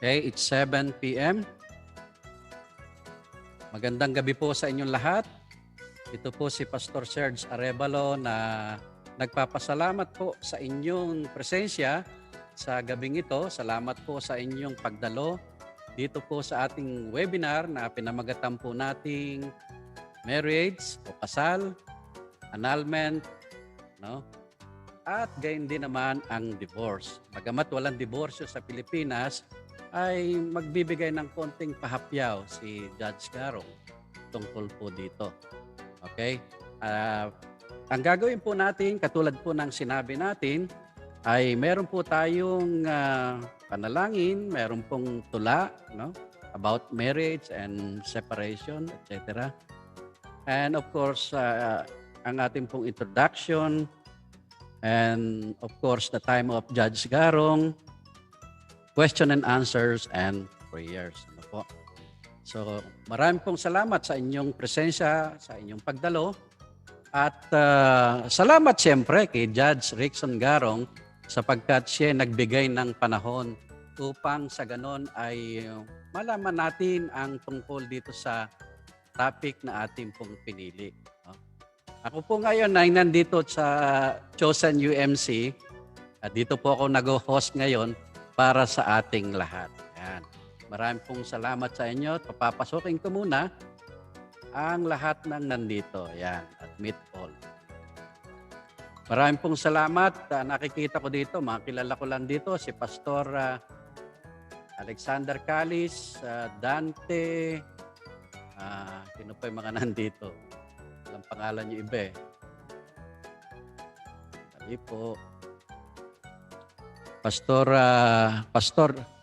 Okay, it's 7 p.m. Magandang gabi po sa inyong lahat. Ito po si Pastor Sergio Arevalo na nagpapasalamat po sa inyong presensya sa gabing ito. Salamat po sa inyong pagdalo dito po sa ating webinar na pinamagatan po nating marriage o kasal, annulment, no? At gayon din naman ang divorce. Bagamat walang diborsyo sa Pilipinas, ay magbibigay ng konting pahapyaw si Judge Garong tungkol po dito. Okay? Ang gagawin po natin, katulad po ng sinabi natin, ay meron po tayong panalangin, meron pong tula, no? About marriage and separation, etc. And of course, ang ating pong introduction, and of course, the time of Judge Garong, question and answers, and prayers. Ano po? So, marami pong salamat sa inyong presensya, sa inyong pagdalo. At salamat siyempre kay Judge Rixon Garong sapagkat siya nagbigay ng panahon upang sa ganon ay malaman natin ang tungkol dito sa topic na ating pong pinili. Ako po ngayon ay nandito sa Chosen UMC at dito po ako nag-host ngayon para sa ating lahat. Yan. Maraming pong salamat sa inyo. Papapasukin ko muna ang lahat ng nandito. Yan. At meet all. Maraming pong salamat. Nakikita ko dito, makilala ko lang dito, si Pastor Alexander Calis, Dante, sino pa yung mga nandito? Walang pangalan yung iba eh. Dali po. Pastor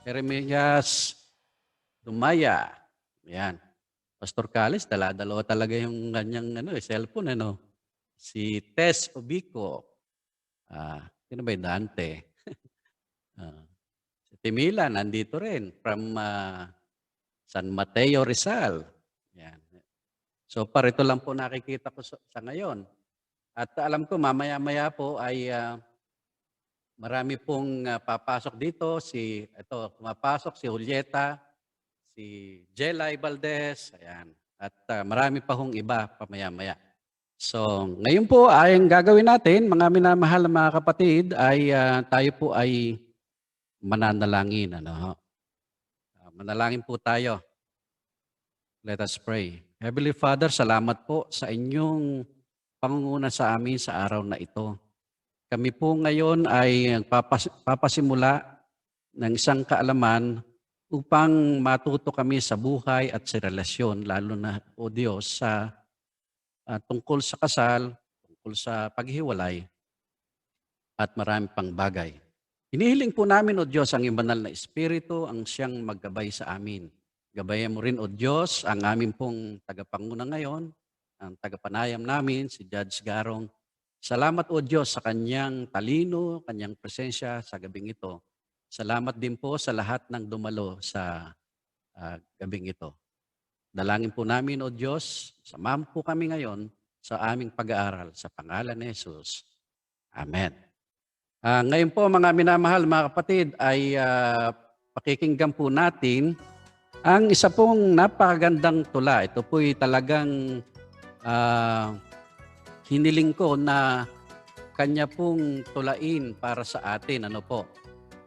Jeremias Dumaya. Yan. Pastor Calis, dala-dalawa talaga yung kanyang cellphone. Si Tess Obico. Sino ba yung Dante? Si Timila, nandito rin. From San Mateo, Rizal. Yan. So, parito lang po nakikita ko sa ngayon. At alam ko, mamaya-maya po ay marami pong papasok dito. Pumapasok si Julieta, si Jelay Valdez, ayan. At marami pa hong iba pamaya-maya. So, ngayon po ay ang gagawin natin, mga minamahal na mga kapatid, ay tayo po ay mananalangin. Manalangin po tayo. Let us pray. Heavenly Father, salamat po sa inyong pangunguna sa amin sa araw na ito. Kami po ngayon ay papasimula ng isang kaalaman upang matuto kami sa buhay at sa relasyon, lalo na o Diyos sa tungkol sa kasal, tungkol sa paghiwalay, at marami pang bagay. Hinihiling po namin o Diyos ang iyong banal na Espiritu ang siyang maggabay sa amin. Gabayan mo rin o Diyos ang aming pong tagapanguna ngayon, ang tagapanayam namin, si Judge Garong. Salamat o Diyos sa kanyang talino, kanyang presensya sa gabing ito. Salamat din po sa lahat ng dumalo sa gabing ito. Dalangin po namin o Diyos, samahan po kami ngayon sa aming pag-aaral sa pangalan ni Jesus. Amen. Ngayon po mga minamahal mga kapatid ay pakikinggan po natin ang isa pong napakagandang tula. Ito po'y talagang hiniling ko na kanya pong tulain para sa atin.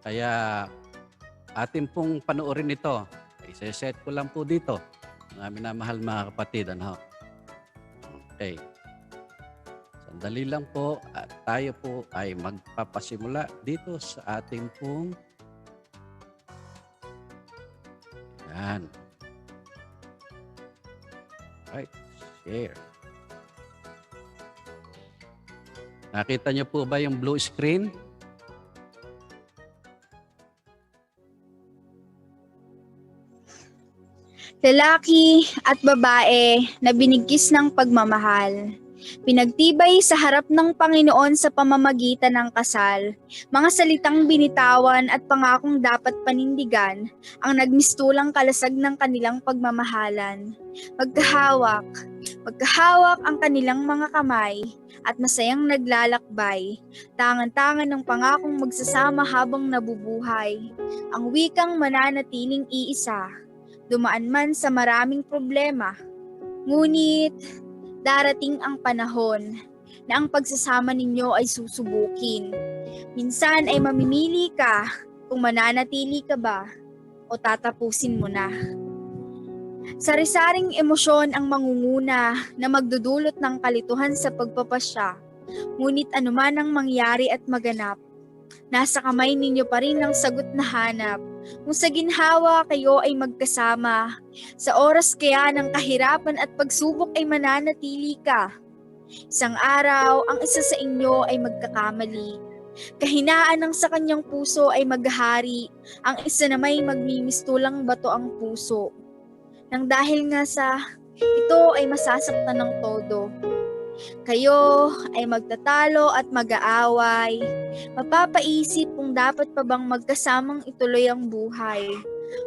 Kaya atin pong panoorin ito. Isa-set ko lang po dito. Mga minamahal mga kapatid. Okay. Sandali lang po at tayo po ay magpapasimula dito sa ating pong yan. Right. Share. Nakita niyo po ba yung blue screen? Lalaki at babae na binigkis ng pagmamahal, Pinagtibay sa harap ng Panginoon sa pamamagitan ng kasal, mga salitang binitawan at pangakong dapat panindigan ang nagmistulang kalasag ng kanilang pagmamahalan. Magkahawak ang kanilang mga kamay at masayang naglalakbay, tangan-tangan ng pangakong magsasama habang nabubuhay. Ang wikang mananatiling iisa, dumaan man sa maraming problema, ngunit darating ang panahon na ang pagsasama ninyo ay susubukin. Minsan ay mamimili ka kung mananatili ka ba o tatapusin mo na. Sari-saring emosyon ang mangunguna na magdudulot ng kalituhan sa pagpapasya. Ngunit anuman ang mangyari at maganap, nasa kamay ninyo pa rin ang sagot na hanap. Kung sa ginhawa kayo ay magkasama, sa oras kaya ng kahirapan at pagsubok ay mananatili ka. Isang araw, ang isa sa inyo ay magkakamali. Kahinaan ng sa kanyang puso ay maghahari, ang isa na may magmimistulang bato ang puso. Nang dahil nga sa ito ay masasaktan ng todo. Kayo ay magtatalo at mag-aaway. Mapapaisip kung dapat pa bang magkasamang ituloy ang buhay.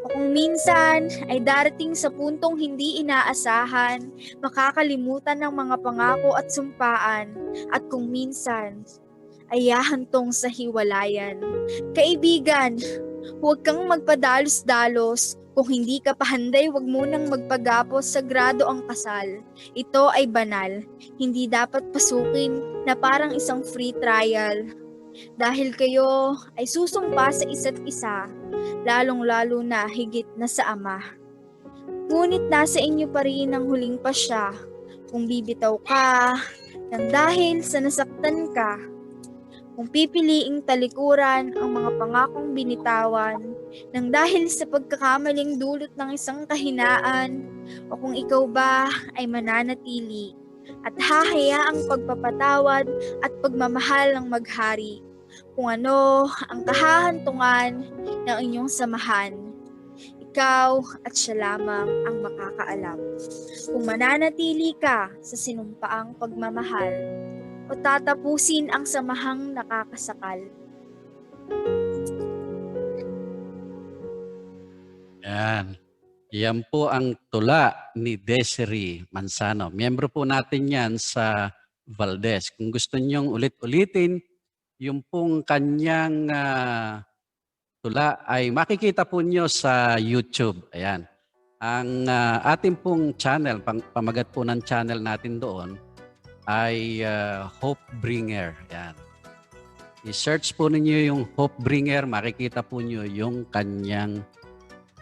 O kung minsan ay darating sa puntong hindi inaasahan, makakalimutan ng mga pangako at sumpaan. At kung minsan ay hahantong sa hiwalayan. Kaibigan, huwag kang magpadalos-dalos. Kung hindi ka pahanday, huwag munang magpagapos, sagrado ang kasal. Ito ay banal, hindi dapat pasukin na parang isang free trial. Dahil kayo ay susumpa sa isa't isa, lalong-lalo na higit na sa Ama. Ngunit nasa inyo pa rin ang huling pasya. Kung bibitaw ka, nang dahil sa nasaktan ka, kung pipiliing talikuran ang mga pangakong binitawan, nang dahil sa pagkakamaling dulot ng isang kahinaan, o kung ikaw ba ay mananatili at hahayaang pagpapatawad at pagmamahal ng maghari, kung ano ang kahahantungan ng inyong samahan, ikaw at siya lamang ang makakaalam. Kung mananatili ka sa sinumpaang pagmamahal, o tatapusin ang samahang nakakasakal. Yan po ang tula ni Desiree Manzano. Miyembro po natin yan sa Valdez. Kung gusto nyong ulit-ulitin, yung pong kanyang tula ay makikita po nyo sa YouTube. Ayan. Ang ating pong channel, pamagat po ng channel natin doon, ay Hope Bringer. Yan. I-search po ninyo yung Hope Bringer, makikita po nyo yung kanyang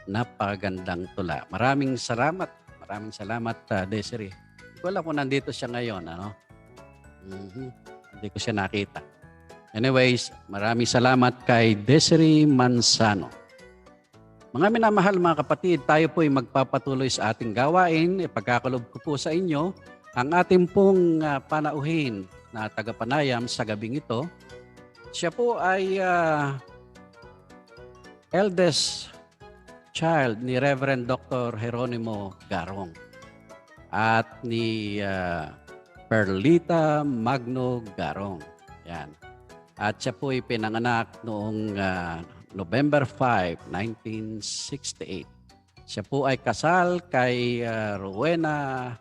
napagandang tula. Maraming salamat. Maraming salamat, Desiree. Hindi ko alam kung nandito siya ngayon. Ano? Hindi ko siya nakita. Anyways, maraming salamat kay Desiree Manzano. Mga minamahal mga kapatid, tayo po ay magpapatuloy sa ating gawain. Ipagkakalob ko po sa inyo ang ating pong panauhin na tagapanayam sa gabing ito. Siya po ay eldest child ni Reverend Dr. Jeronimo Garong at ni Perlita Magno Garong. Yan. At siya po ay pinanganak noong November 5, 1968. Siya po ay kasal kay Rowena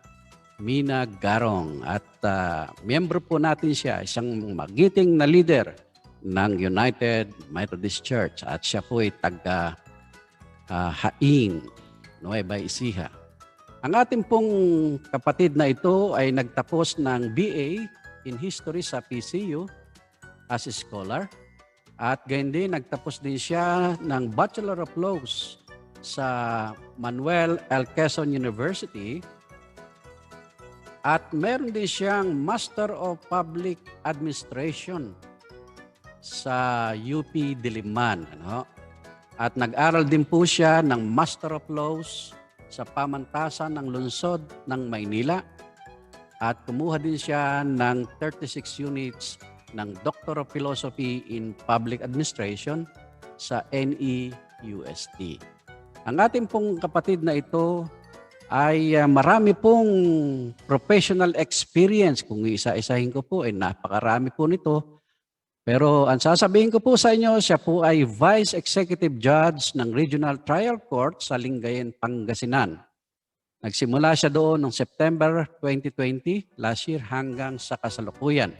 Mina Garong at miyembro po natin siya, isang magiting na leader ng United Methodist Church at siya po ay taga Hain, Nueva Ecija. Ang ating pong kapatid na ito ay nagtapos ng BA in History sa PCU as a scholar at gayon din nagtapos din siya ng Bachelor of Laws sa Manuel L. Quezon University. At meron din siyang Master of Public Administration sa UP Diliman. Ano? At nag-aral din po siya ng Master of Laws sa pamantasan ng lungsod ng Maynila. At kumuha din siya ng 36 units ng Doctor of Philosophy in Public Administration sa NEUST. Ang ating pong kapatid na ito ay marami pong professional experience. Kung isa-isahin ko po, napakarami po nito. Pero ang sasabihin ko po sa inyo, siya po ay Vice Executive Judge ng Regional Trial Court sa Lingayen, Pangasinan. Nagsimula siya doon noong September 2020, last year, hanggang sa kasalukuyan.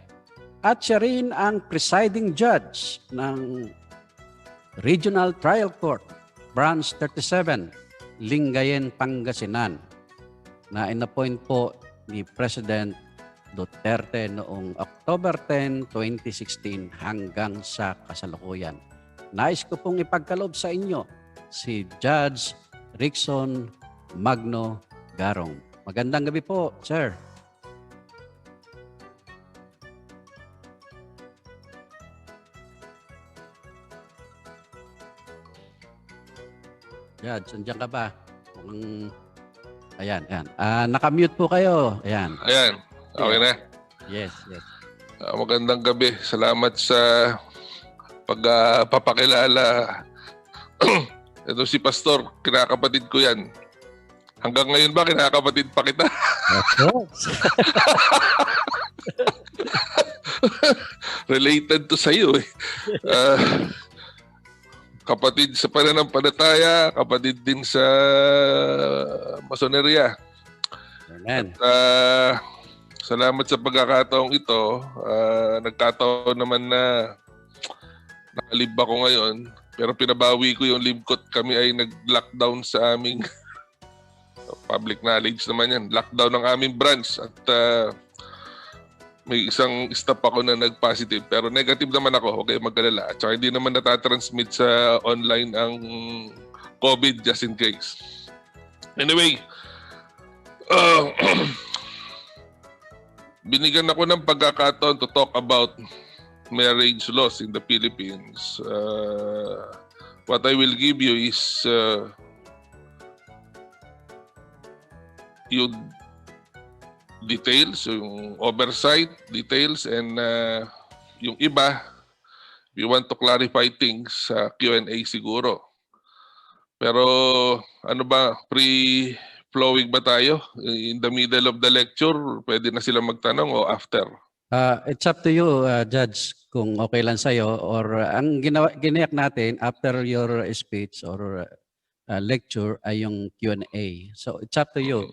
At siya rin ang presiding judge ng Regional Trial Court, Branch 37, Lingayen, Pangasinan, na in-appoint po ni President Duterte noong October 10, 2016 hanggang sa kasalukuyan. Nais ko pong ipagkaloob sa inyo si Judge Rixon Magno Garong. Magandang gabi po, sir. Judge, nandiyan ka ba? Ayan. Nakamute po kayo. Ayan. Ayan. Okay na. Yes. Magandang gabi. Salamat sa pagpapakilala. Ito si Pastor, kinakapatid ko yan. Hanggang ngayon ba kinakapatid pa kita? Of course. Related to sa'yo eh. Kapatid sa pananampalataya, kapatid din sa masonerya. Amen. At, salamat sa pagkakataong ito. Nagkataon naman na nakalib ako ngayon. Pero pinabawi ko yung libkot. Kami ay nag-lockdown sa aming public knowledge naman yan. Lockdown ng aming branch. At may isang staff ako na nag-positive. Pero negative naman ako. Okay, mag-alala. At saka hindi naman natatransmit sa online ang COVID just in case. Anyway, binigyan ako ng pagkakataon to talk about marriage laws in the Philippines. What I will give you is yung details, yung oversight details, and yung iba, we want to clarify things sa Q&A siguro. Pero ano ba, free-flowing ba tayo? In the middle of the lecture, pwede na sila magtanong o after? It's up to you, Judge, kung okay lang sa'yo. Or ang ginayak natin after your speech or lecture ay yung Q&A. So it's up to you.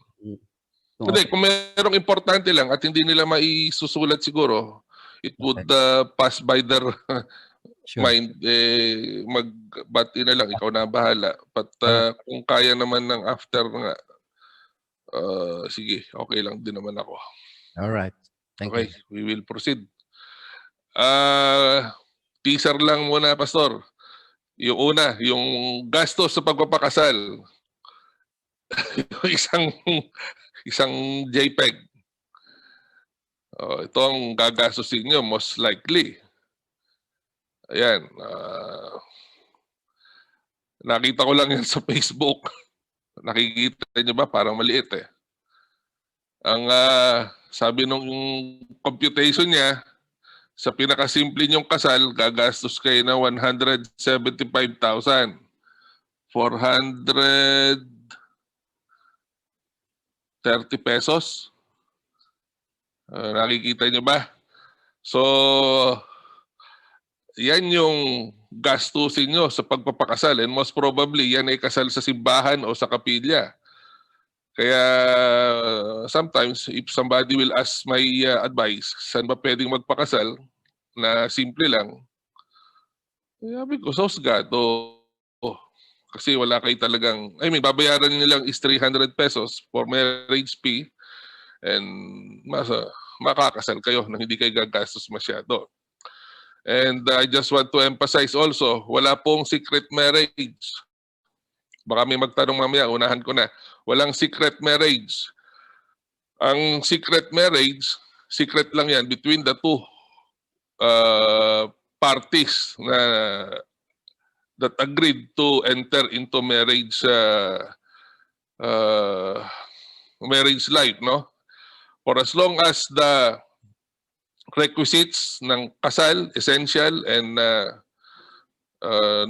Hindi, kung mayroong importante lang at hindi nila maisusulat siguro, it would pass by their mind. Magbati na lang, ikaw na bahala. But kung kaya naman ng after nga, sige, okay lang din naman ako. All right. Thank you. We will proceed. Teaser lang muna, Pastor. Yung una, yung gastos sa pagpapakasal. isang JPEG. Ito ang gagastusin nyo, most likely. Ayan. Nakita ko lang yan sa Facebook. Nakikita nyo ba? Parang maliit eh. Ang sabi nung computation niya, sa pinakasimple niyong kasal, gagastos kayo na 175,430 pesos. Nakikita niyo ba? So, yan yung gastusin nyo sa pagpapakasal. And most probably, yan ay kasal sa simbahan o sa kapilya. Kaya sometimes, if somebody will ask my advice, saan ba pwedeng magpakasal na simple lang, sabi ko, Sosgad, kasi wala kayo talagang, babayaran nilang is 300 pesos for marriage fee and makakasal kayo na hindi kayo gagastos masyado. And I just want to emphasize also, wala pong secret marriage. Baka may magtanong mamaya, unahan ko na. Walang secret marriage. Ang secret marriage, secret lang yan between the two parties that agreed to enter into marriage marriage life, no? For as long as the requisites ng kasal, essential and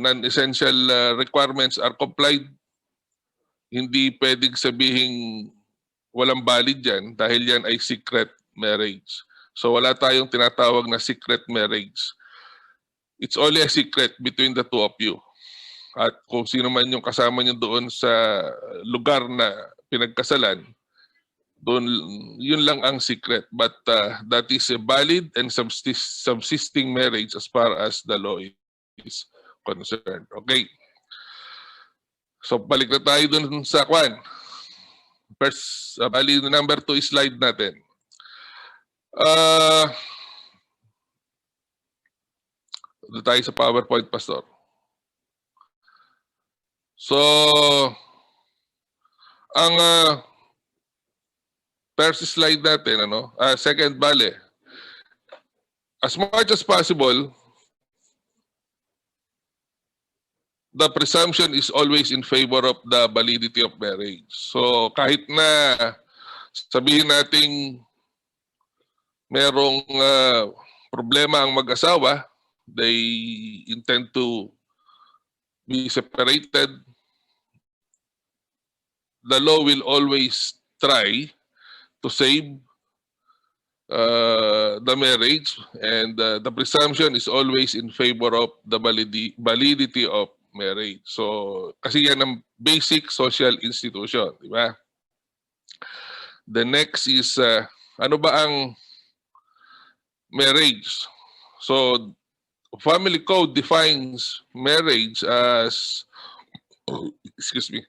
non-essential requirements are complied, hindi pwedeng sabihing walang valid yan dahil yan ay secret marriage. So wala tayong tinatawag na secret marriage. It's only a secret between the two of you. At kung sino man yung kasama niyo doon sa lugar na pinagkasalan, doon, yun lang ang secret. But that is a valid and subsisting marriage as far as the law is concerned. Okay. So balik na tayo dun sa kwan. First, bali number 2 slide natin. Doon tayo sa PowerPoint, Pastor. So, ang first slide natin, second bale. As much as possible, the presumption is always in favor of the validity of marriage. So kahit na sabihin nating merong problema ang mag-asawa, they intend to be separated, the law will always try to save the marriage, and the presumption is always in favor of the validity of marriage. So, kasi yan ang basic social institution, di ba? The next is, ano ba ang marriage? So, family code defines marriage as, excuse me,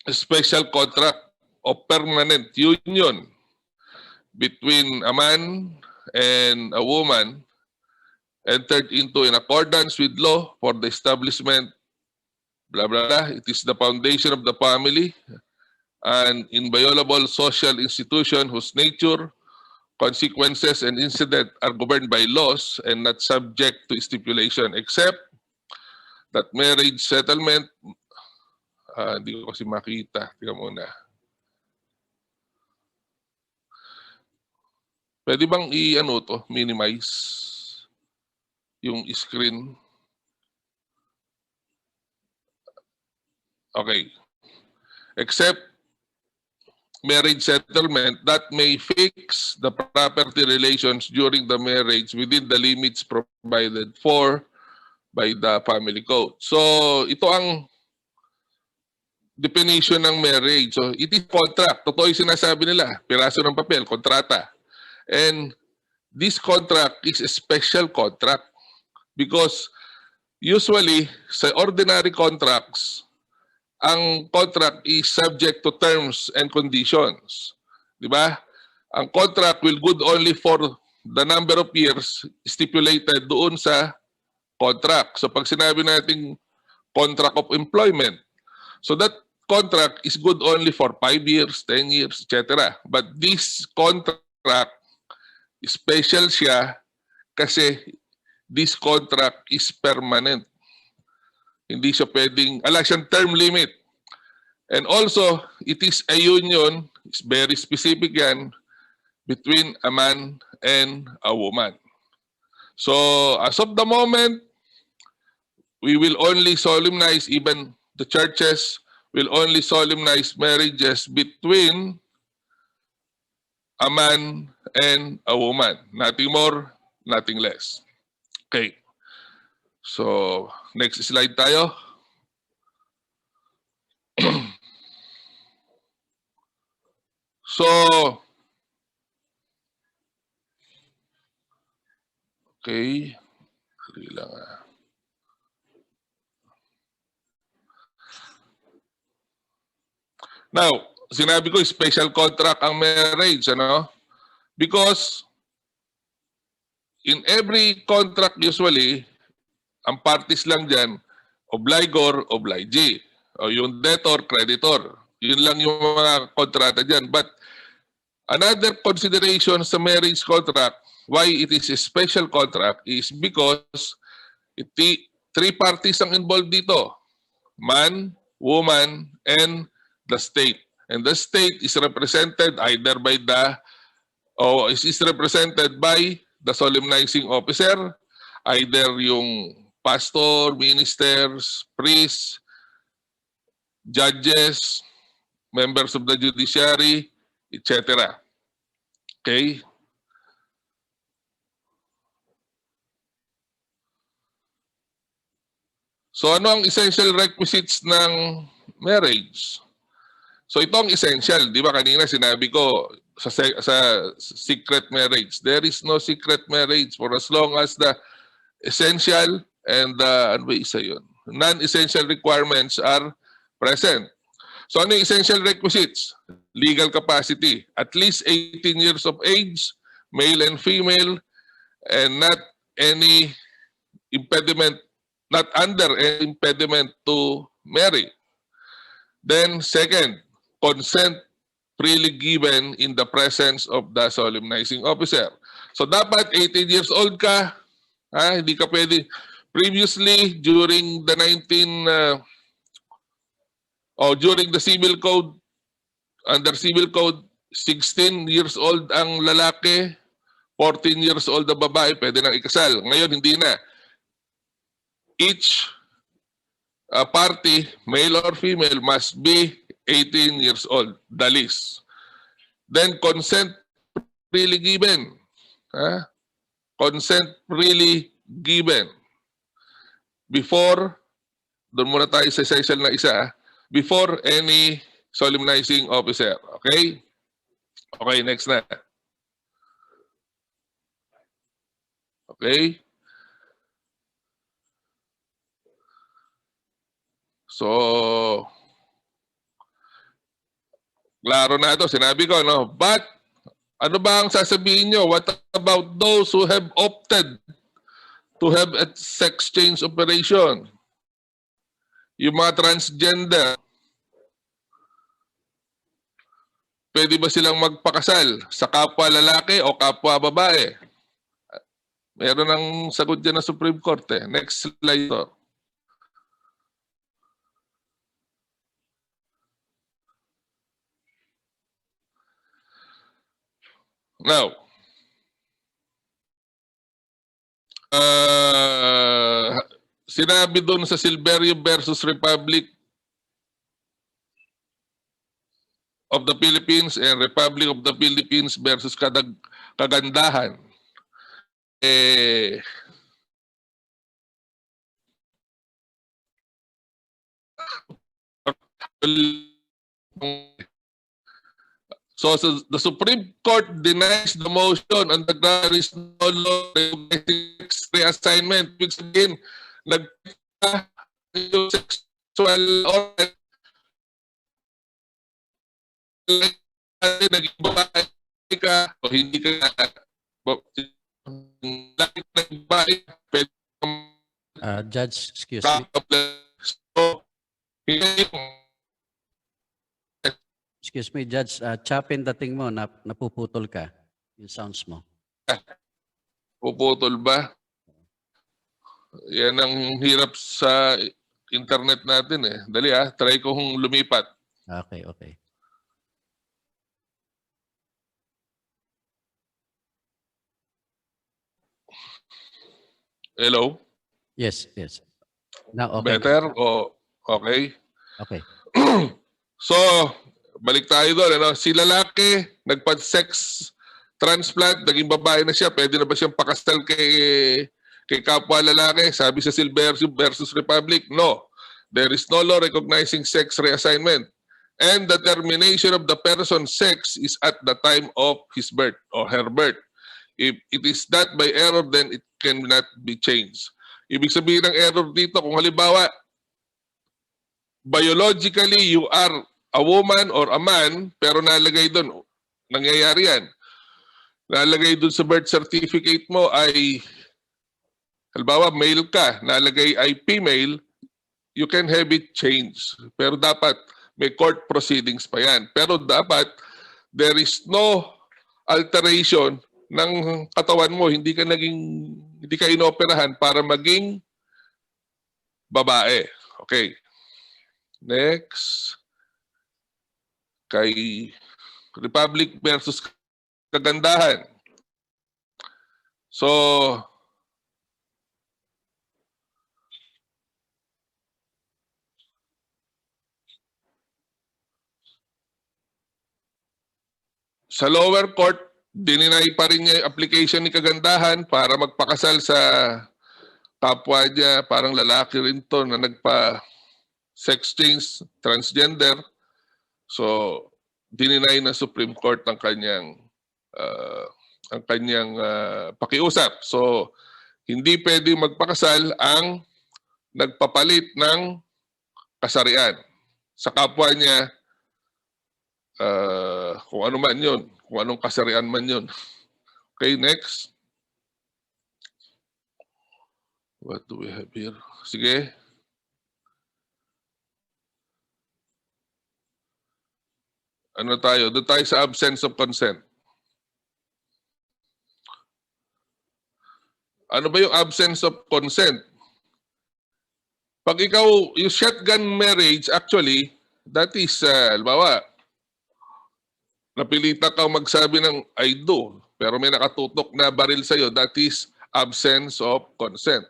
a special contract of permanent union between a man and a woman entered into in accordance with law for the establishment, blah, blah, blah. It is the foundation of the family, an inviolable social institution whose nature, consequences, and incident are governed by laws and not subject to stipulation, except that marriage settlement, hindi ko kasi makita. Tingnan muna. Pwede bang minimize yung screen? Okay. Except marriage settlement that may fix the property relations during the marriage within the limits provided for by the family code. So, ito ang definition ng marriage. So, it is contract. Totoo yung sinasabi nila. Piraso ng papel, kontrata. And this contract is a special contract. Because usually, sa ordinary contracts, ang contract is subject to terms and conditions. Di ba? Ang contract will good only for the number of years stipulated doon sa contract. So pag sinabi natin contract of employment, so that contract is good only for 5 years, 10 years, etc. But this contract, special siya kasi this contract is permanent. Hindi siya pwedeng, ala siyang term limit. And also, it is a union, it's very specific yan, between a man and a woman. So, as of the moment, we will only solemnize, even the churches will only solemnize marriages between a man and a woman. Nothing more, nothing less. Okay. So, next slide tayo. So, okay. Dali lang Now, sinabi ko special contract ang marriage, Because in every contract usually, ang parties lang dyan, obligor, obligee. O yung debtor, creditor. Yun lang yung mga kontrata dyan. But another consideration sa marriage contract, why it is a special contract, is because three parties ang involved dito. Man, woman, and the state. And the state is represented either by is represented by the solemnizing officer, either yung pastor, ministers, priests, judges, members of the judiciary, etc. Okay? So ano ang essential requisites ng marriage? So ito ang essential, di ba kanina sinabi ko sa secret marriage. There is no secret marriage for as long as the essential and ano ba isa yun? Non-essential requirements are present. So ano yung essential requisites? Legal capacity, at least 18 years of age, male and female, and not any impediment, not under any impediment to marry. Then second, consent freely given in the presence of the solemnizing officer. So dapat 18 years old ka, hindi ka pwede. Previously, during the during the civil code, under civil code, 16 years old ang lalaki, 14 years old ang babae, pwede nang ikasal. Ngayon, hindi na. Each party, male or female, must be 18 years old, the least. Then, consent freely given. Consent freely given. Before, doon muna tayo sa essential na isa, before any solemnizing officer. Okay? Okay, next na. Okay? So, klaro na ito. Sinabi ko, no? But, ano ba ang sasabihin nyo? What about those who have opted to have a sex change operation? Yung mga transgender, pwede ba silang magpakasal sa kapwa lalaki o kapwa babae? Meron ng sagot dyan ng Supreme Court. Next slide to. Now, sinabi doon sa Silverio versus Republic of the Philippines and Republic of the Philippines versus Kagandahan. So the Supreme Court denies the motion on the ground there is no law recognizing reassignment. Which again, yung sexual or naging babae ka o hindi ka babae, pwede Judge, excuse me. so, Excuse me, Judge. Chapin dating mo, napuputol ka. Yung sounds mo. puputol ba? Yan ang hirap sa internet natin eh. Dali try ko kung lumipat. Okay, okay. Hello? Yes, yes. Now, okay. Better? O okay? Okay. So, balik tayo doon. Ano? Si lalaki, nagpa-sex transplant, naging babae na siya, pwede na ba siyang pakasal kay kapwa lalaki? Sabi sa Silverio versus Republic, no. There is no law recognizing sex reassignment. And the termination of the person's sex is at the time of his birth or her birth. If it is that by error, then it cannot be changed. Ibig sabihin ng error dito, kung halimbawa, biologically, you are a woman or a man, pero nalagay doon, nangyayari yan. Nalagay doon sa birth certificate mo ay, halimbawa, male ka, nalagay ay female, you can have it changed. Pero dapat may court proceedings pa yan. Pero dapat, there is no alteration ng katawan mo, hindi ka inoperahan para maging babae. Okay. Next. Kay Republic versus Kagandahan. So, Sa lower court, dininay pa rin niya yung application ni Kagandahan para magpakasal sa kapwa niya, parang lalaki rin to na nagpa-sex change, transgender. So, dininay ng Supreme Court ang kanyang pakiusap. So, hindi pwedeng magpakasal ang nagpapalit ng kasarian sa kapwa niya, kung ano man yun, kung anong kasarian man yun. Okay, next. What do we have here? Sige. Ano tayo? Doon tayo sa absence of consent. Ano ba yung absence of consent? Pag ikaw, yung shotgun marriage, actually, that is, halimbawa, napilitan kang magsabi ng I do, pero may nakatutok na baril sa'yo, that is absence of consent.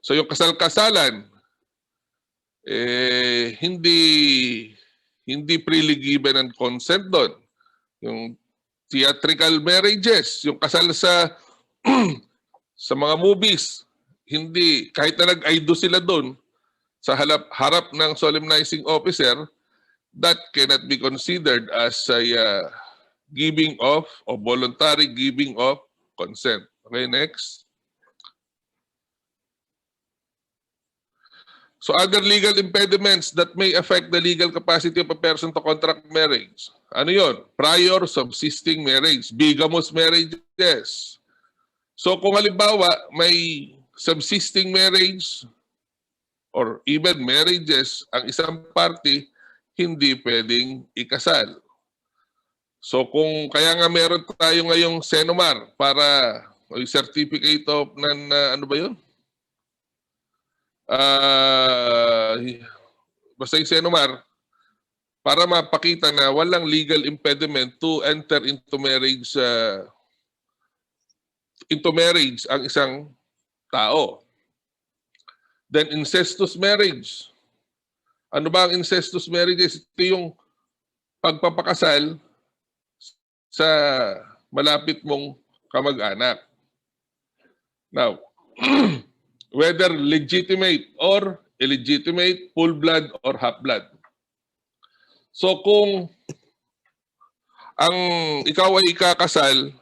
So yung kasal-kasalan, hindi freely given ang consent doon. Yung theatrical marriages, yung kasal sa sa mga movies, hindi, kahit na nag-I do sila doon, sa harap ng solemnizing officer, that cannot be considered as a giving of or voluntary giving of consent. Okay, next. So other legal impediments that may affect the legal capacity of a person to contract marriage. Ano yon? Prior subsisting marriage, bigamous marriages. So kung halimbawa may subsisting marriage or even marriages ang isang party, hindi pwedeng ikasal. So kung kaya nga meron tayo ngayong Senomar para yung certificate of ano ba yun? Basta yung Senomar para mapakita na walang legal impediment to enter into marriage ang isang tao. Then incestuous marriage. Ano ba ang incestuous marriage? Ito yung pagpapakasal sa malapit mong kamag-anak. Now, whether legitimate or illegitimate, full blood or half blood. So kung ikaw ay ikakasal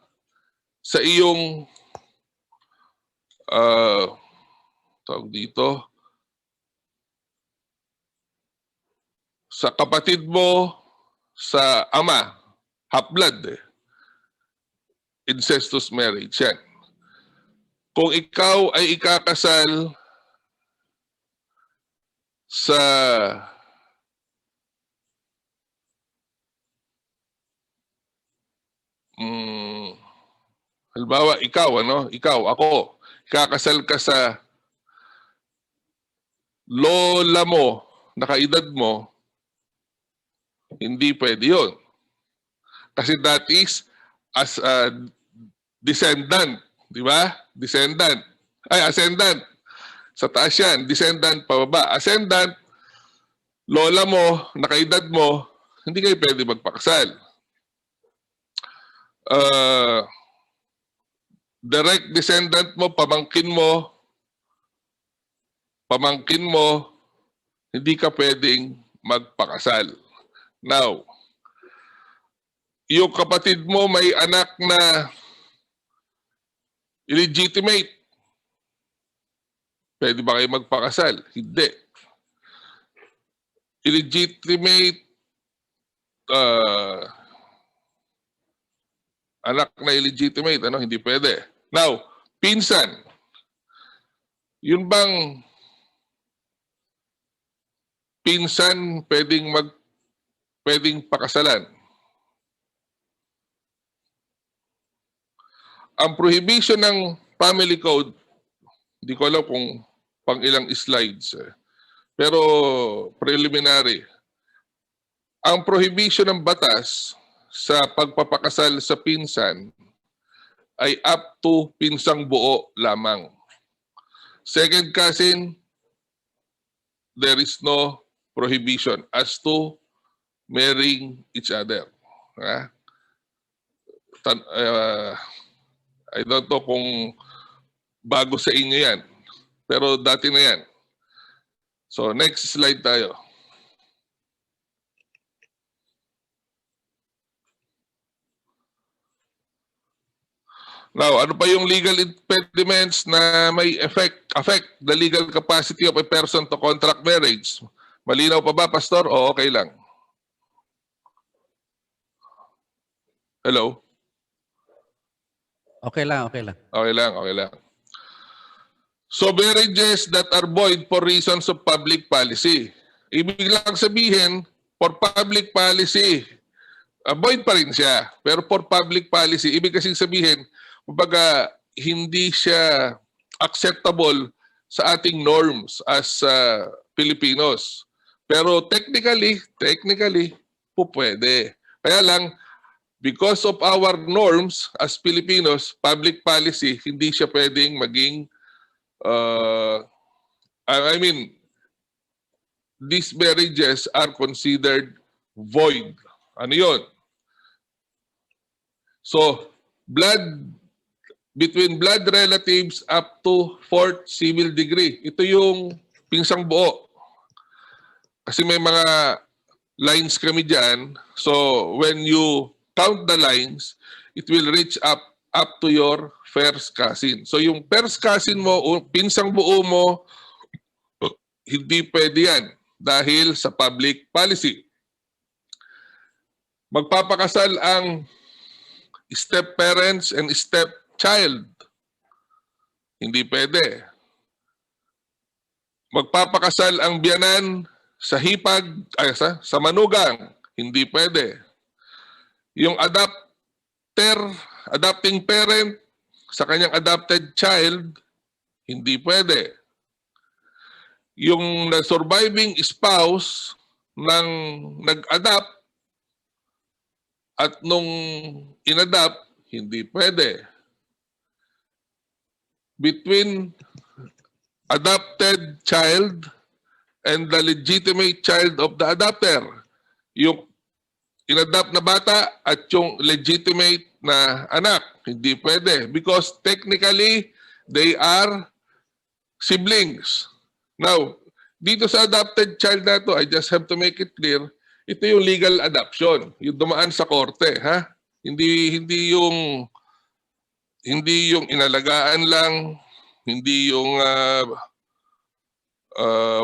sa iyong tawag dito, sa kapatid mo sa ama, half blood, incestuous marriage yan. Kung ikaw ay ikakasal sa halimbawa ikaw, ako, ikakasal ka sa lola mo, nakaedad mo, hindi pwede yun. Kasi that is as a descendant, di ba? Descendant. Ay, ascendant. Sa taas yan, descendant, pababa. Ascendant, lola mo, nakaedad mo, hindi kayo pwede magpakasal. Direct descendant mo, pamangkin mo, hindi ka pwedeng magpakasal. Now, yung kapatid mo may anak na illegitimate. Pwede ba kayo magpakasal? Hindi. Illegitimate anak na illegitimate, hindi pwede. Now, pinsan. Yun bang pinsan pwedeng pakasalan? Ang prohibition ng family code, hindi ko alam kung pang ilang slides, pero preliminary. Ang prohibition ng batas sa pagpapakasal sa pinsan ay up to pinsang buo lamang. Second cousin, there is no prohibition as to marrying each other. I don't know kung bago sa inyo yan. Pero dati na yan. So next slide tayo. Now, ano pa yung legal impediments na may affect the legal capacity of a person to contract marriage? Malinaw pa ba, Pastor? O okay lang? Hello? Okay lang, okay lang. Okay lang, okay lang. So, marriages that are void for reasons of public policy. Ibig lang sabihin, for public policy, void pa rin siya. Pero for public policy, ibig kasing sabihin, kumbaga, hindi siya acceptable sa ating norms as Filipinos. Pero technically, po pwede. Kaya lang, because of our norms as Filipinos, public policy, hindi siya pwedeng maging, these marriages are considered void. Ano yun? So, between blood relatives up to 4th civil degree. Ito yung pinsang buo. Kasi may mga lines kami dyan. So, when you count the lines, it will reach up to your first cousin. So, yung first cousin mo, o pinsang buo mo, hindi pwede yan dahil sa public policy. Magpapakasal ang step-parents and step-child. Hindi pwede. Magpapakasal ang biyanan sa hipag, sa manugang. Hindi pwede. Yung adopting parent sa kanyang adopted child, hindi pwede. Yung surviving spouse ng nag-adopt at nung in-adopt, hindi pwede. Between adopted child and the legitimate child of the adopter. Yung in-adopt na bata at yung legitimate na anak, hindi pwede. Because technically, they are siblings. Now, dito sa adopted child na to, I just have to make it clear, ito yung legal adoption, yung dumaan sa korte, ha? Hindi yung inalagaan lang, hindi yung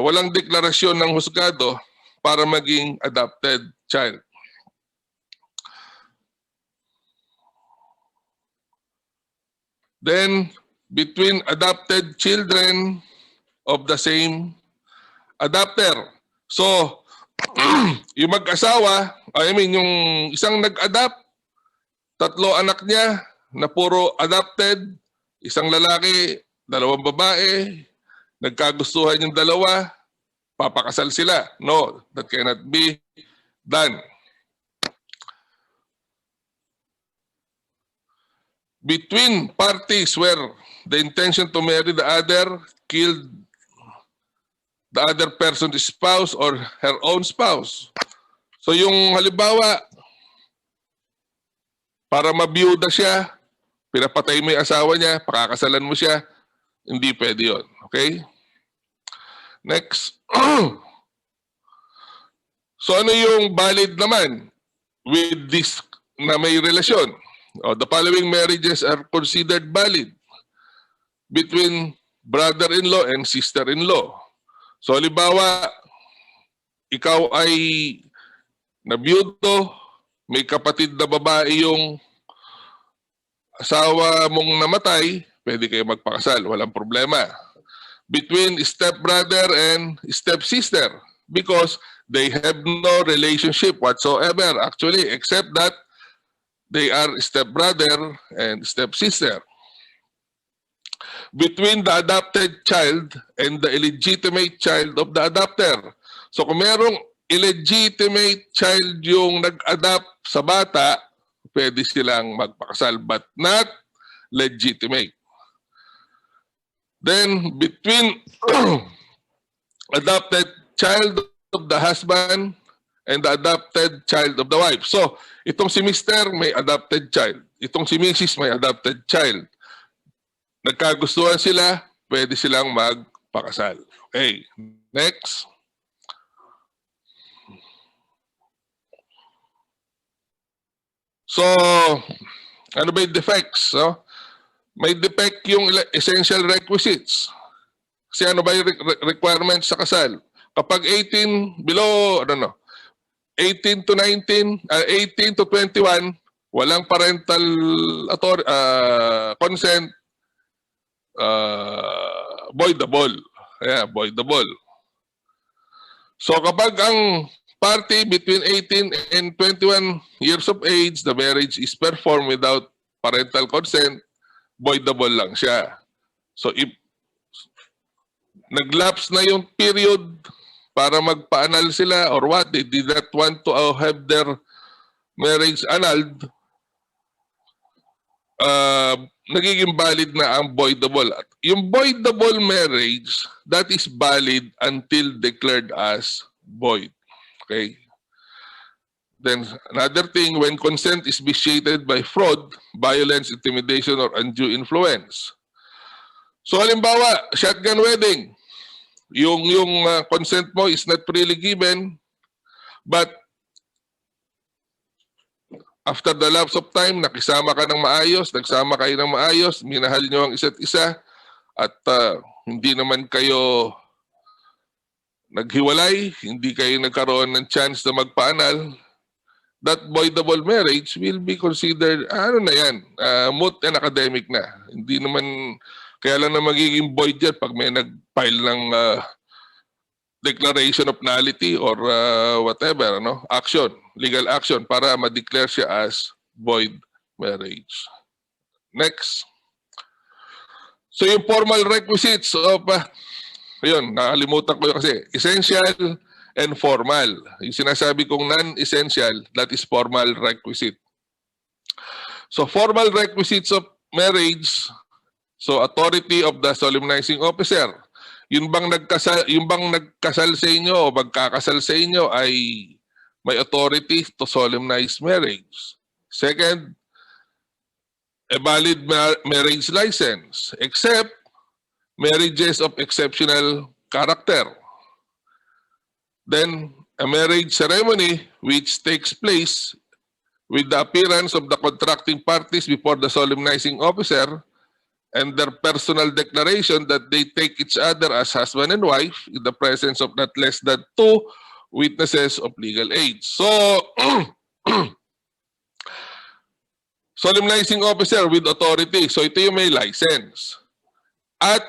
walang deklarasyon ng husgado para maging adopted child. Then, between adopted children of the same adopter. So, yung mag-asawa, yung isang nag-adopt, 3 anak niya na puro adopted, isang lalaki, 2 babae, nagkagustuhan yung 2, papakasal sila. No, that cannot be done. Between parties where the intention to marry the other killed the other person's spouse or her own spouse. So yung halimbawa, para mabiyuda siya, pinapatay mo yung asawa niya, pakakasalan mo siya, hindi pwede yun. Okay? Next. So ano yung valid naman with this na may relasyon? The following marriages are considered valid between brother-in-law and sister-in-law. So halimbawa, ikaw ay nabiyudo, may kapatid na babae yung asawa mong namatay, pwede kayo magpakasal, walang problema. Between stepbrother and stepsister, because they have no relationship whatsoever, actually, except that they are stepbrother and stepsister. Between the adopted child and the illegitimate child of the adopter. So kung merong illegitimate child yung nag-adopt sa bata, pwede silang magpakasal but not legitimate. Then between adopted child of the husband and the adopted child of the wife. So itong si Mr. may adopted child. itong si Mrs. may adopted child. Nagkagustuhan sila, pwede silang magpakasal. Okay, next. So, ano ba yung defects? No? May defect yung essential requisites. Kasi ano ba yung requirements sa kasal? Kapag 18 below, 18 to 19, 18 to 21, walang parental consent, voidable. Yeah, voidable. So kapag ang party between 18 and 21 years of age, the marriage is performed without parental consent, voidable lang siya. So if naglapse na yung period para magpa-annul sila or what, they did not want to have their marriage annulled, nagiging valid na ang voidable. Yung voidable marriage, that is valid until declared as void. Okay? Then another thing, when consent is vitiated by fraud, violence, intimidation, or undue influence. So halimbawa, shotgun wedding. Yung consent mo is not freely given, but after the lapse of time, nakisama ka ng maayos, nagsama kayo ng maayos, minahal nyo ang isa't isa, at hindi naman kayo naghiwalay, hindi kayo nagkaroon ng chance na magpa-annul, that voidable marriage will be considered, moot and academic na. Hindi naman, kaya lang na magiging void yan pag may nag-file ng declaration of nullity or whatever, action, legal action para ma-declare siya as void marriage. Next. So yung formal requisites of, yun, nakalimutan ko yun kasi, essential and formal. Yung sinasabi kong non-essential, that is formal requisite. So formal requisites of marriage, so authority of the solemnizing officer. Yung bang nagkasal sa inyo o magkakasal sa inyo ay may authority to solemnize marriage. Second, a valid marriage license, except marriages of exceptional character. Then, a marriage ceremony which takes place with the appearance of the contracting parties before the solemnizing officer and their personal declaration that they take each other as husband and wife in the presence of not less than 2 witnesses of legal age. So, solemnizing officer with authority. So, ito yung may license. At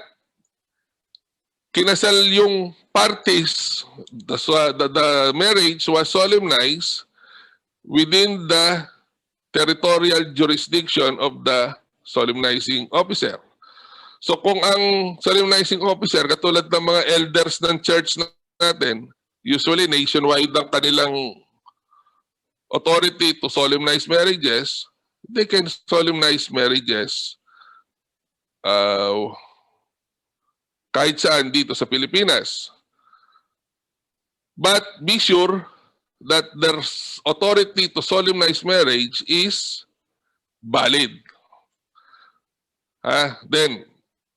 kinasal yung parties, the marriage was solemnized within the territorial jurisdiction of the solemnizing officer. So kung ang solemnizing officer, katulad ng mga elders ng church natin, usually nationwide ang kanilang authority to solemnize marriages, they can solemnize marriages kahit saan dito sa Pilipinas. But be sure that their authority to solemnize marriage is valid. Then,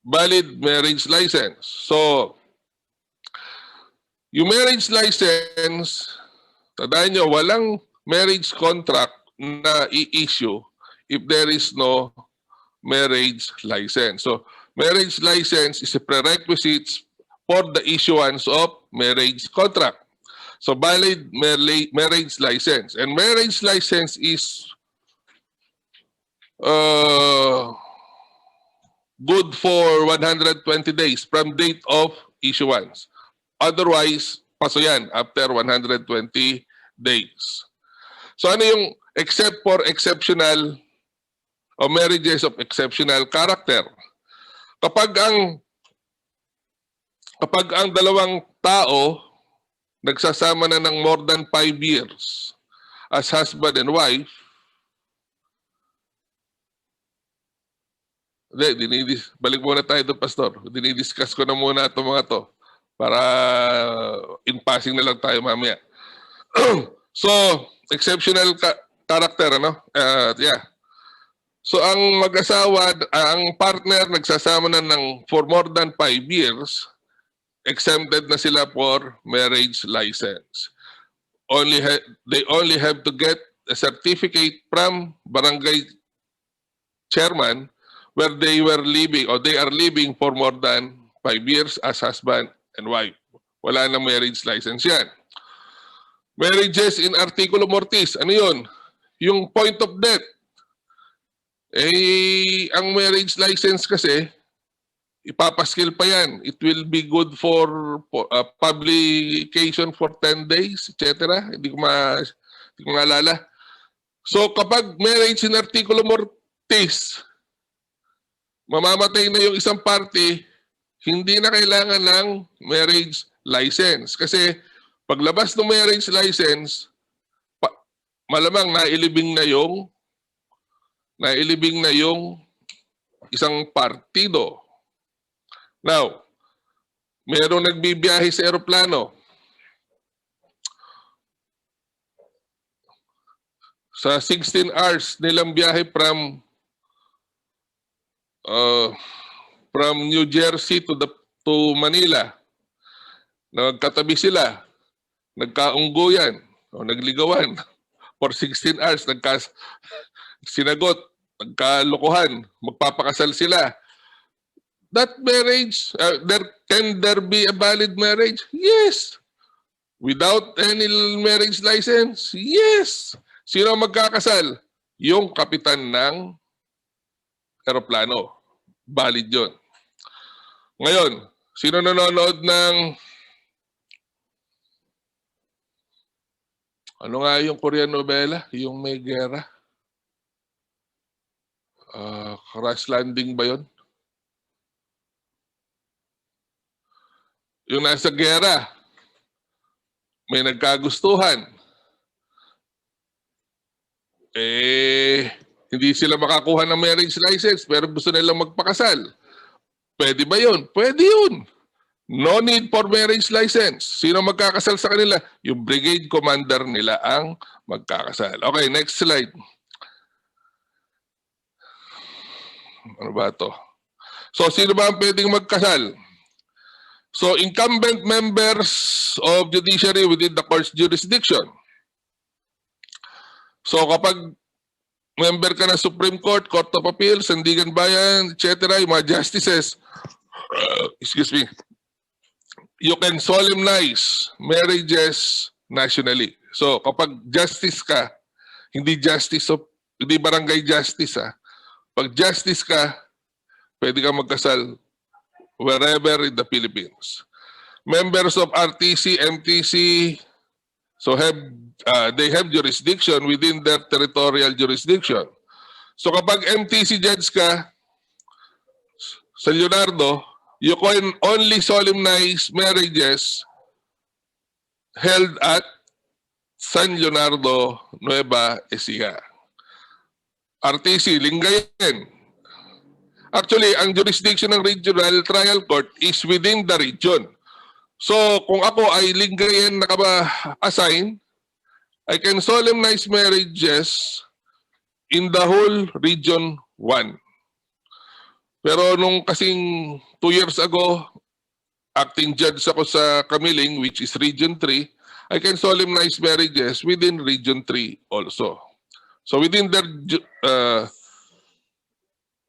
valid marriage license. So, yung marriage license, tandaan nyo, walang marriage contract na i-issue if there is no marriage license. So, marriage license is a prerequisite for the issuance of marriage contract. So, valid marriage license. And marriage license is good for 120 days from date of issuance. Otherwise, paso yan after 120 days. So ano yung except for exceptional o marriages of exceptional character? Kapag ang dalawang tao nagsasama na ng more than 5 years as husband and wife, balik muna tayo doon, Pastor. Dinidiscuss ko na muna itong mga to para in passing na lang tayo mamaya. So, exceptional character, yeah. So ang mag-asawa, ang partner nagsasama na for more than 5 years, exempted na sila for marriage license. They only have to get a certificate from barangay chairman where they were living or they are living for more than 5 years as husband and wife. Wala nang marriage license yan. Marriages in articulo mortis, ano yun? Yung point of death. Ang marriage license kasi, ipapaskil pa yan. It will be good for publication for 10 days, etc. Hindi ko maalala. So kapag marriage in articulo mortis, mamamatay na yung isang party, hindi na kailangan ng marriage license. Kasi paglabas ng marriage license, malamang nailibing na yung isang partido. Now, mayroong nagbibiyahe sa eroplano. Sa 16 hours nilang biyahe from New Jersey to Manila. Nagkatabi sila, nagkaungguyan o nagligawan for 16 hours, sinagot, nagkalokohan, magpapakasal sila. That marriage, can there be a valid marriage? Yes. Without any marriage license? Yes. Sino magkakasal? Yung kapitan ng eroplano. Valid yun. Ngayon, sino nanonood ng ano nga yung Korean novela? Yung may gera? Crash Landing ba yun? Yung nasa gera, may nagkagustuhan. Hindi sila makakuha ng marriage license pero gusto nilang magpakasal. Pwede ba yun? Pwede yun. No need for marriage license. Sino magkakasal sa kanila? Yung brigade commander nila ang magkakasal. Okay, next slide. Ano ba ito? So, sino ba ang pwedeng magkasal? So, incumbent members of judiciary within the court's jurisdiction. So, kapag member ka ng Supreme Court, Court of Appeals, Sandigan Bayan, etc., yung mga justices, excuse me, you can solemnize marriages nationally. So, kapag justice ka, hindi barangay justice, pag justice ka, pwede ka magkasal wherever in the Philippines. Members of RTC, MTC, so they have jurisdiction within their territorial jurisdiction. So kapag MTC judge ka sa Leonardo, you can only solemnize marriages held at San Leonardo, Nueva Ecija. RTC, Lingayen. Actually, ang jurisdiction ng Regional Trial Court is within the region. So, kung ako ay Lingayen nakaba-assign, I can solemnize marriages in the whole Region 1. Pero nung kasing 2 years ago, acting judge ako sa Kamiling, which is Region 3, I can solemnize marriages within Region 3 also. So within their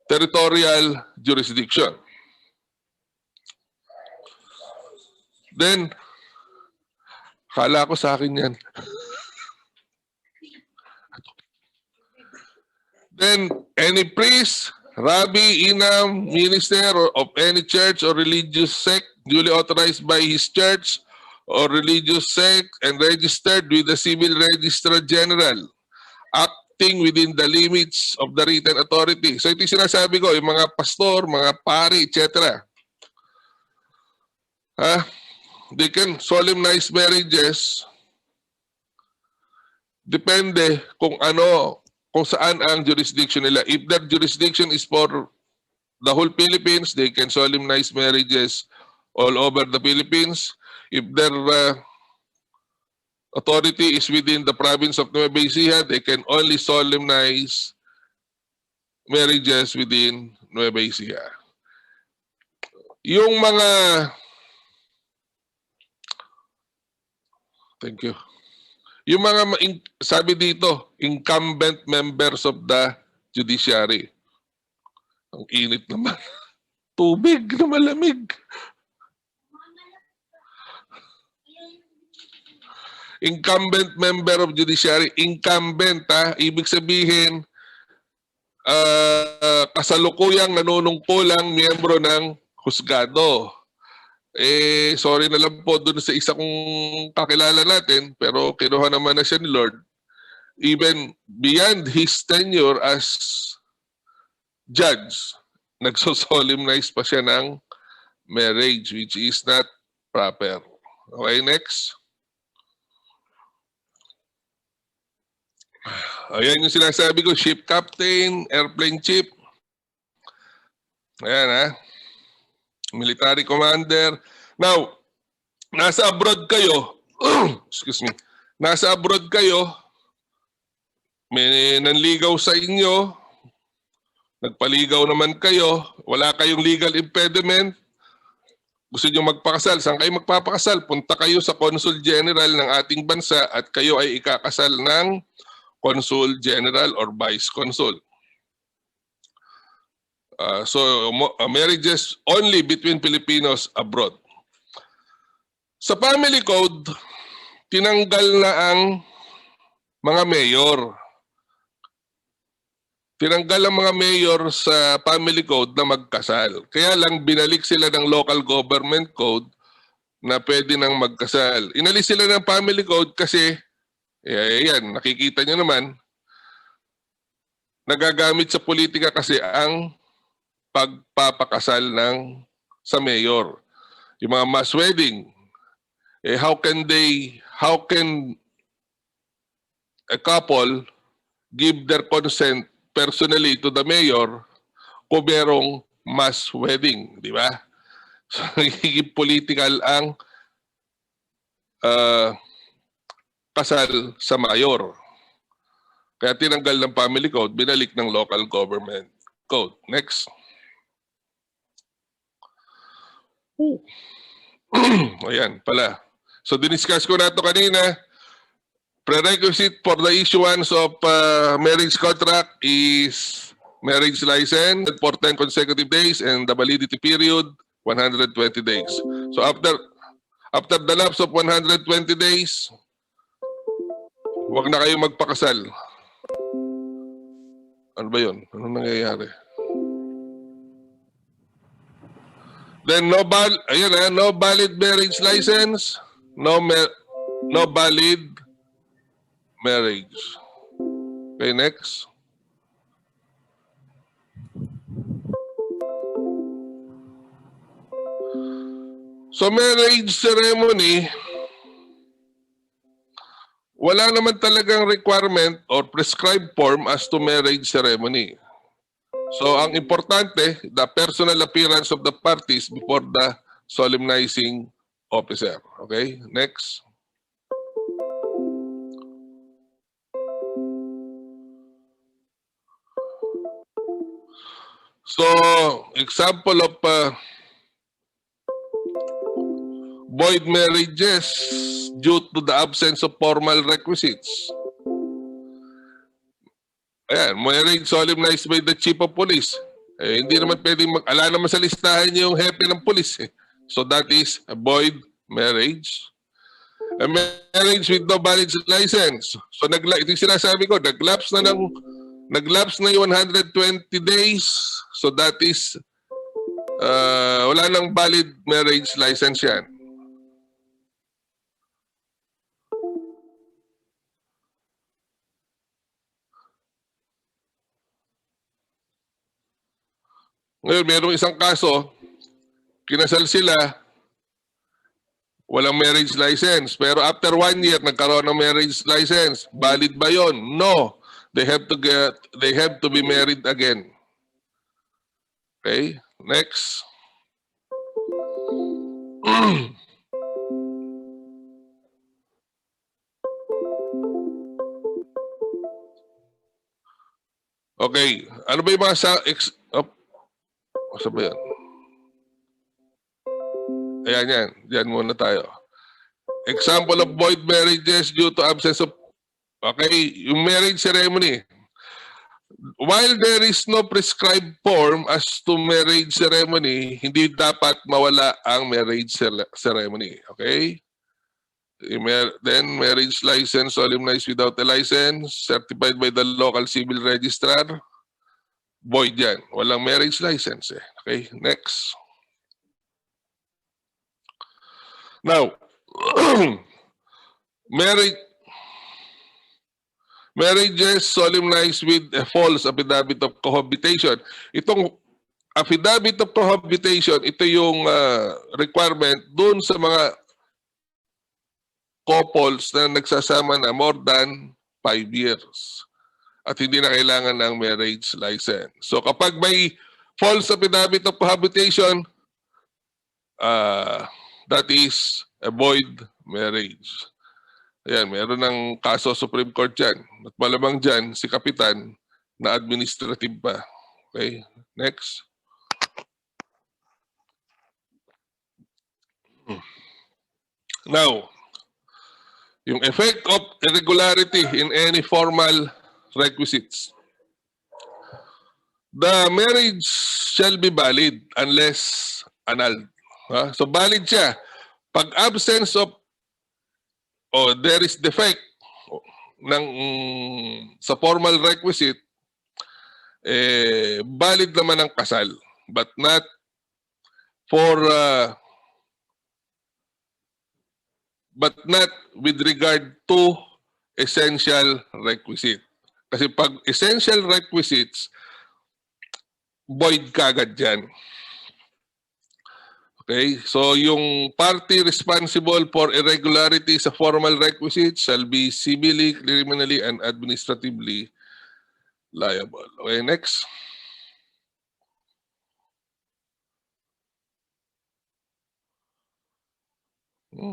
territorial jurisdiction. Then, kala ko sa akin yan. Then, any priest, rabbi, imam, minister of any church or religious sect duly authorized by his church or religious sect and registered with the Civil Registrar General, acting within the limits of the written authority. So ito yung sinasabi ko, yung mga pastor, mga pari, etc. They can solemnize marriages. Depende kung saan ang jurisdiction nila. If their jurisdiction is for the whole Philippines, they can solemnize marriages all over the Philippines. If their authority is within the province of Nueva Ecija, they can only solemnize marriages within Nueva Ecija. Yung mga thank you. Yung mga sabi dito, incumbent members of the judiciary. Ang init naman. Tubig na malamig. Incumbent member of judiciary. Incumbent, ha? Ibig sabihin, kasalukuyang nanunungkulang miyembro ng husgado. Sorry na lang po dun sa isa kong kakilala natin, pero kinuha naman na siya ni Lord. Even beyond his tenure as judge, nagsosolemnize pa siya ng marriage, which is not proper. Okay, next. Ayan yung sinasabi ko, ship captain, airplane chief. Ayan, ha. Military commander. Now, nasa abroad kayo, excuse me, nasa abroad kayo, may nanligaw sa inyo, nagpaligaw naman kayo, wala kayong legal impediment, gusto nyo magpakasal, saan kayo magpapakasal? Punta kayo sa Consul General ng ating bansa at kayo ay ikakasal ng Consul General or Vice Consul. Marriages only between Filipinos abroad. Sa family code, tinanggal na ang mga mayor. Tinanggal ang mga mayor sa family code na magkasal. Kaya lang binalik sila ng local government code na pwede nang magkasal. Inalis sila ng family code kasi, yan, nakikita nyo naman, nagagamit sa politika kasi ang pagpapakasal sa mayor. Yung mga mass wedding, how can a couple give their consent personally to the mayor kung merong mass wedding, di ba? So, nagiging political ang kasal sa mayor. Kaya tinanggal ng family code, binalik ng local government code. Next. Ayan pala. So, diniscuss ko na ito kanina. Prerequisite for the issuance of marriage contract is marriage license for 10 consecutive days and the validity period 120 days. So after the lapse of 120 days, huwag na kayo magpakasal. Ano ba yun? Anong nangyayari? Then no valid marriage license, no valid marriage. Okay, next. So marriage ceremony, wala naman talagang requirement or prescribed form as to marriage ceremony. So ang importante, the personal appearance of the parties before the solemnizing officer. Okay, next. So, example of void marriages due to the absence of formal requisites. Ayan, marriage solemnized by the chief of police. Hindi naman pwedeng ala naman sa listahan yung hepe ng police. So that is a void marriage. A marriage with no valid license. So ito yung sinasabi ko, naglapse na yung 120 days. So that is wala nang valid marriage license yan. Ngayon, mayroong isang kaso, kinasal sila, walang marriage license. Pero after 1 year, nagkaroon ng marriage license. Valid ba yon? No. They have to be married again. Okay, next. Okay, Ano ba yung mga Asa ba yan? Ayan yan. Diyan muna tayo. Example of void marriages due to absence of... Okay, yung marriage ceremony. While there is no prescribed form as to marriage ceremony, hindi dapat mawala ang marriage ceremony. Okay? Then, marriage license solemnized without a license, certified by the local civil registrar. Void yan. Walang marriage license. Okay? Next. Now, marriages solemnized with a false affidavit of cohabitation. Itong affidavit of cohabitation, ito yung requirement dun sa mga couples na nagsasama na more than 5 years at hindi na kailangan ng marriage license. So kapag may false affidavit of cohabitation, that is a void marriage. Ayan, meron ng kaso Supreme Court dyan. At malamang dyan, si Kapitan na administrative pa. Okay, next. Now, yung effect of irregularity in any formal requisites. The marriage shall be valid unless annulled. So valid siya. Pag absence of there is defect sa formal requisite, valid naman ang kasal, but not with regard to essential requisite. Kasi pag essential requisites, void kagad yan. Okay, so yung party responsible for irregularity sa formal requisites shall be civilly, criminally, and administratively liable. Okay, next.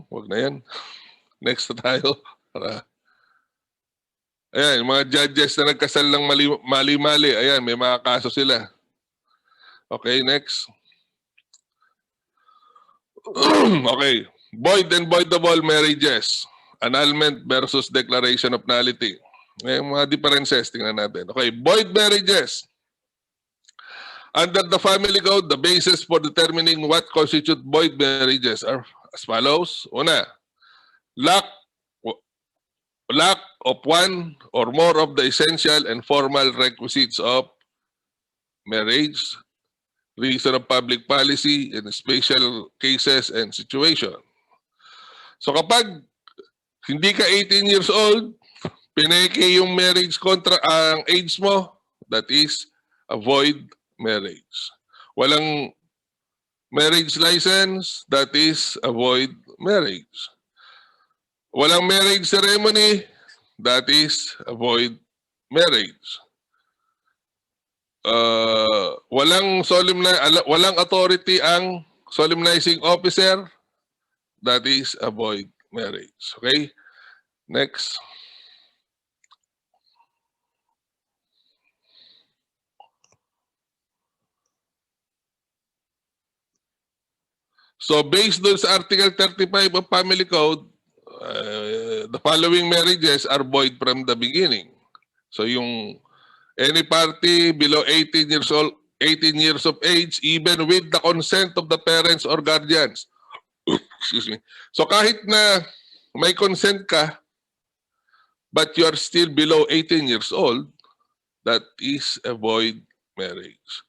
Wag na yan. Next na tayo. Ayan, yung mga judges na nagkasal ng mali-mali, ayan, may mga kaso sila. Okay, next. Okay. Void and voidable marriages. Annulment versus declaration of nullity. May mga differences, tingnan natin. Okay, void marriages. Under the family code, the basis for determining what constitute void marriages are as follows. Una, lack of one or more of the essential and formal requisites of marriage, reason of public policy in special cases and situation. So kapag hindi ka 18 years old, pineke yung marriage contract, ang age mo, that is a void marriage. Walang marriage license, that is a void marriage. Walang marriage ceremony, that is a void marriage. Walang authority ang solemnizing officer, that is a void marriage. Okay? Next. So based on sa Article 35 of Family Code, the following marriages are void from the beginning. So yung any party below 18 years of age, even with the consent of the parents or guardians. Excuse me. So kahit na may consent ka, but you are still below 18 years old, that is a void marriage.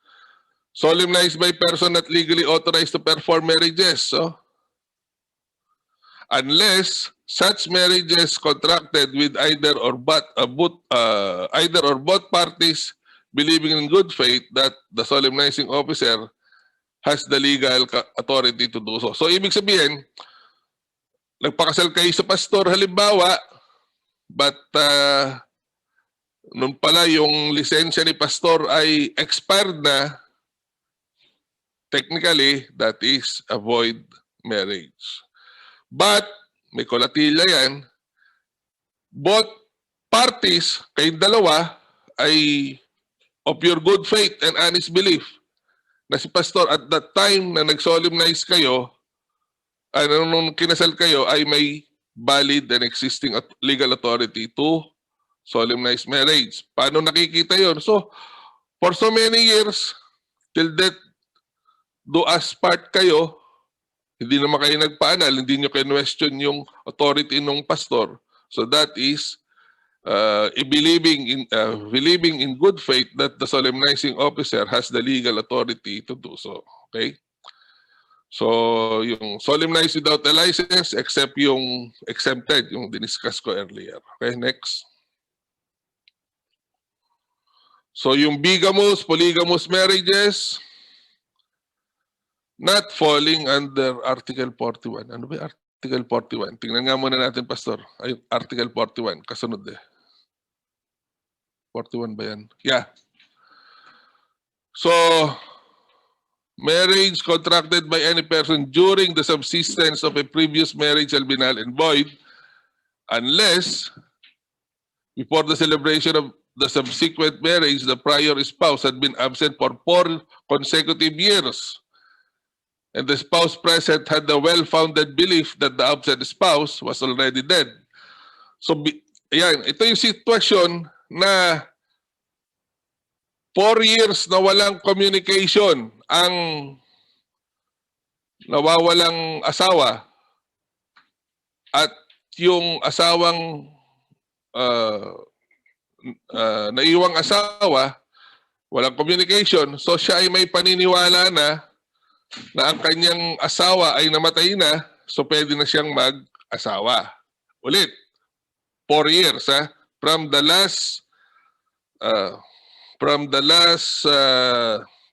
Solemnized by person not legally authorized to perform marriages. So, unless such marriages contracted with either or both parties believing in good faith that the solemnizing officer has the legal authority to do so. So, ibig sabihin, nagpakasal kayo sa pastor, halimbawa, but nung pala yung lisensya ni pastor ay expired na, technically, that is a void marriage. But, may kolatila yan, both parties, kayong dalawa, ay of your good faith and honest belief na si pastor at that time na nag-solemnize kayo, nung kinasal kayo ay may valid and existing legal authority to solemnize marriage. Paano nakikita yon? So, for so many years, till death do us part kayo, hindi naman kayo nagpaanal, hindi nyo question yung authority ng pastor. So that is believing in good faith that the solemnizing officer has the legal authority to do so. Okay? So, yung solemnize without a license, except yung exempted, yung diniscuss ko earlier. Okay, next. So, yung bigamous, polygamous marriages, not falling under Article 41. Ano ba yung Article 41? Tingnan nga muna natin, Pastor. Ay, Article 41. Kasunod eh. 41 ba yan? Yeah. So, marriage contracted by any person during the subsistence of a previous marriage shall be null and void unless before the celebration of the subsequent marriage, the prior spouse had been absent for 4 consecutive years. And the spouse present had the well-founded belief that the absent spouse was already dead. So, ayan, ito yung sitwasyon na 4 years na walang communication ang nawawalang asawa at yung asawang naiwang asawa, walang communication, so siya ay may paniniwala na ang kanyang asawa ay namatay na, so pwede na siyang mag-asawa. Ulit, 4 years, ha? From the last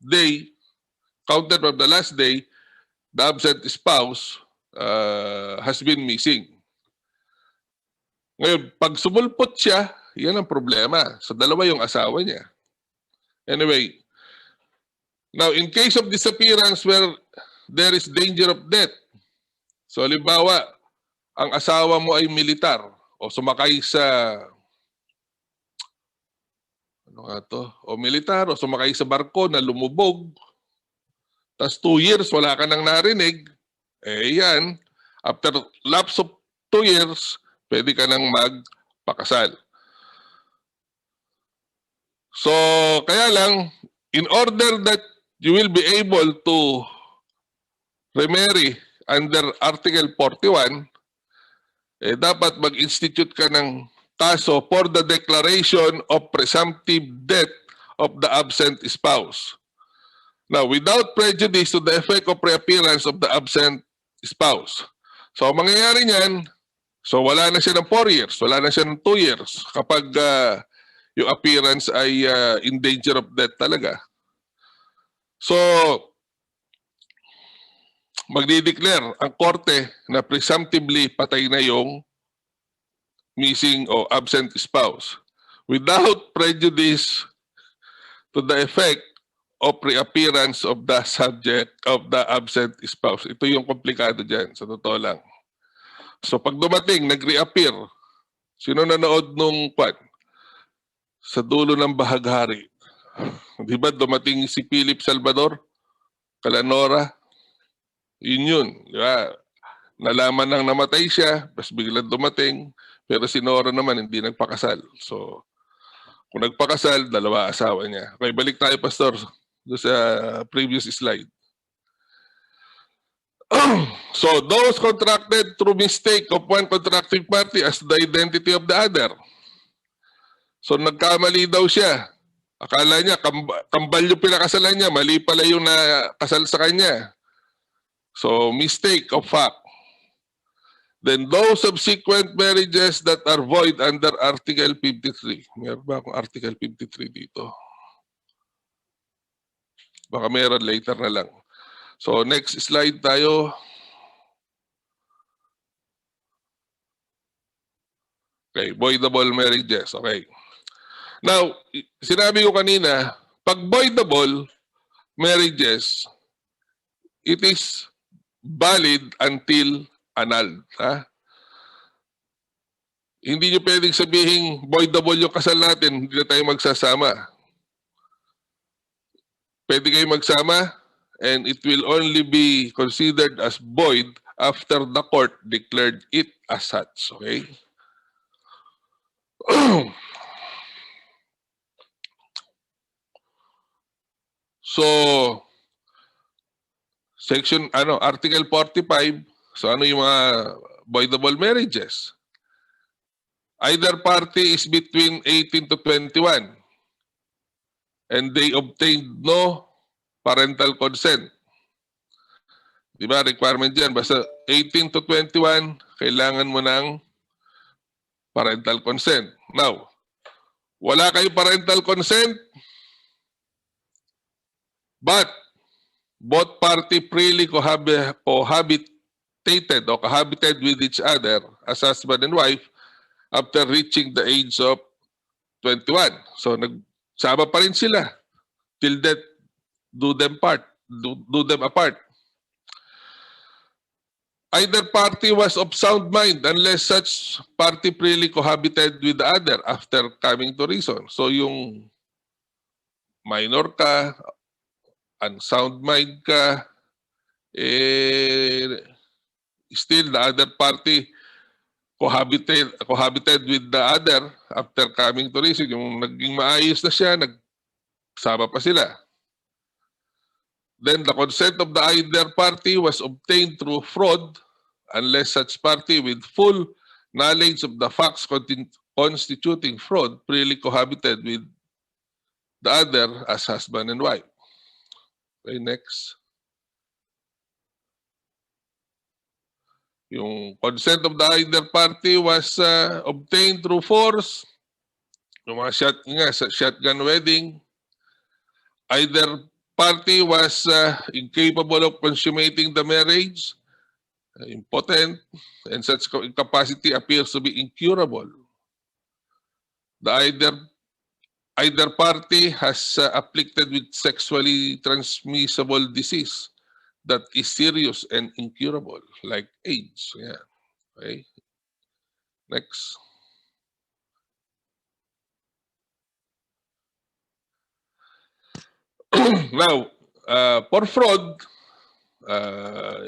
day, counted from the last day, the absent spouse has been missing. Ngayon, pag sumulpot siya, yan ang problema. So, dalawa yung asawa niya. Anyway, now, in case of disappearance where there is danger of death, so halimbawa, ang asawa mo ay militar o sumakay sa militar o sumakay sa barko na lumubog, tas 2 years wala ka nang narinig, eh yan, after lapse of 2 years, pwede ka nang magpakasal. So, kaya lang, in order that you will be able to remarry under Article 41, eh, dapat mag-institute ka ng kaso for the declaration of presumptive death of the absent spouse. Now, without prejudice to the effect of reappearance of the absent spouse. So, ang mangyayari niyan, so wala na siya ng 4 years, wala na siya ng 2 years kapag yung appearance ay in danger of death talaga. So, magdi-declare ang korte na presumptively patay na yung missing o absent spouse without prejudice to the effect of reappearance of the subject of the absent spouse. Ito yung komplikado dyan, sa totoo lang. So, pag dumating, nag-reappear, sino nanood nung sa dulo ng bahaghari? Di ba dumating si Philip Salvador? Kalanora? Yun. Di ba? Nalaman nang namatay siya, tapos biglang dumating, pero si Nora naman hindi nagpakasal. So, kung nagpakasal, 2 asawa niya. Okay, balik tayo, Pastor, doon sa previous slide. So, those contracted through mistake of one contracting party as the identity of the other. So, nagkamali daw siya. Akala niya, kambal yung pinakasalan niya, mali pala yung nakasal sa kanya. So, mistake of fact. Then, those subsequent marriages that are void under Article 53. Meron ba akong Article 53 dito? Baka meron later na lang. So, next slide tayo. Okay, voidable marriages. Okay. Now, sinabi ko kanina, pag voidable marriages, it is valid until annulled. Ha? Hindi nyo pwedeng sabihin voidable yung kasal natin, hindi na tayo magsasama. pwede kayo magsama and it will only be considered as void after the court declared it as such. Okay? So, Article 45, so ano yung mga voidable marriages? Either party is between 18 to 21 and they obtained no parental consent. Di ba? Requirement dyan. Basta 18 to 21, kailangan mo ng parental consent. Now, wala kayo parental consent, but both party freely cohabitated or cohabited with each other as husband and wife after reaching the age of 21. So, nagsama pa rin sila till death do them apart. Either party was of sound mind unless such party freely cohabited with the other after coming to reason. So, yung minor ka, unsound mind ka, still the other party cohabited with the other after coming to reason. Yung naging maayos na siya, nagsama pa sila. Then the consent of the either party was obtained through fraud unless such party with full knowledge of the facts constituting fraud freely cohabited with the other as husband and wife. Okay, next. Yung consent of the either party was obtained through force. Yung mga shotgun wedding. Either party was incapable of consummating the marriage, impotent, and such incapacity appears to be incurable. The either party has afflicted with sexually transmissible disease that is serious and incurable, like AIDS. Yeah. Okay. Next. Now, for fraud,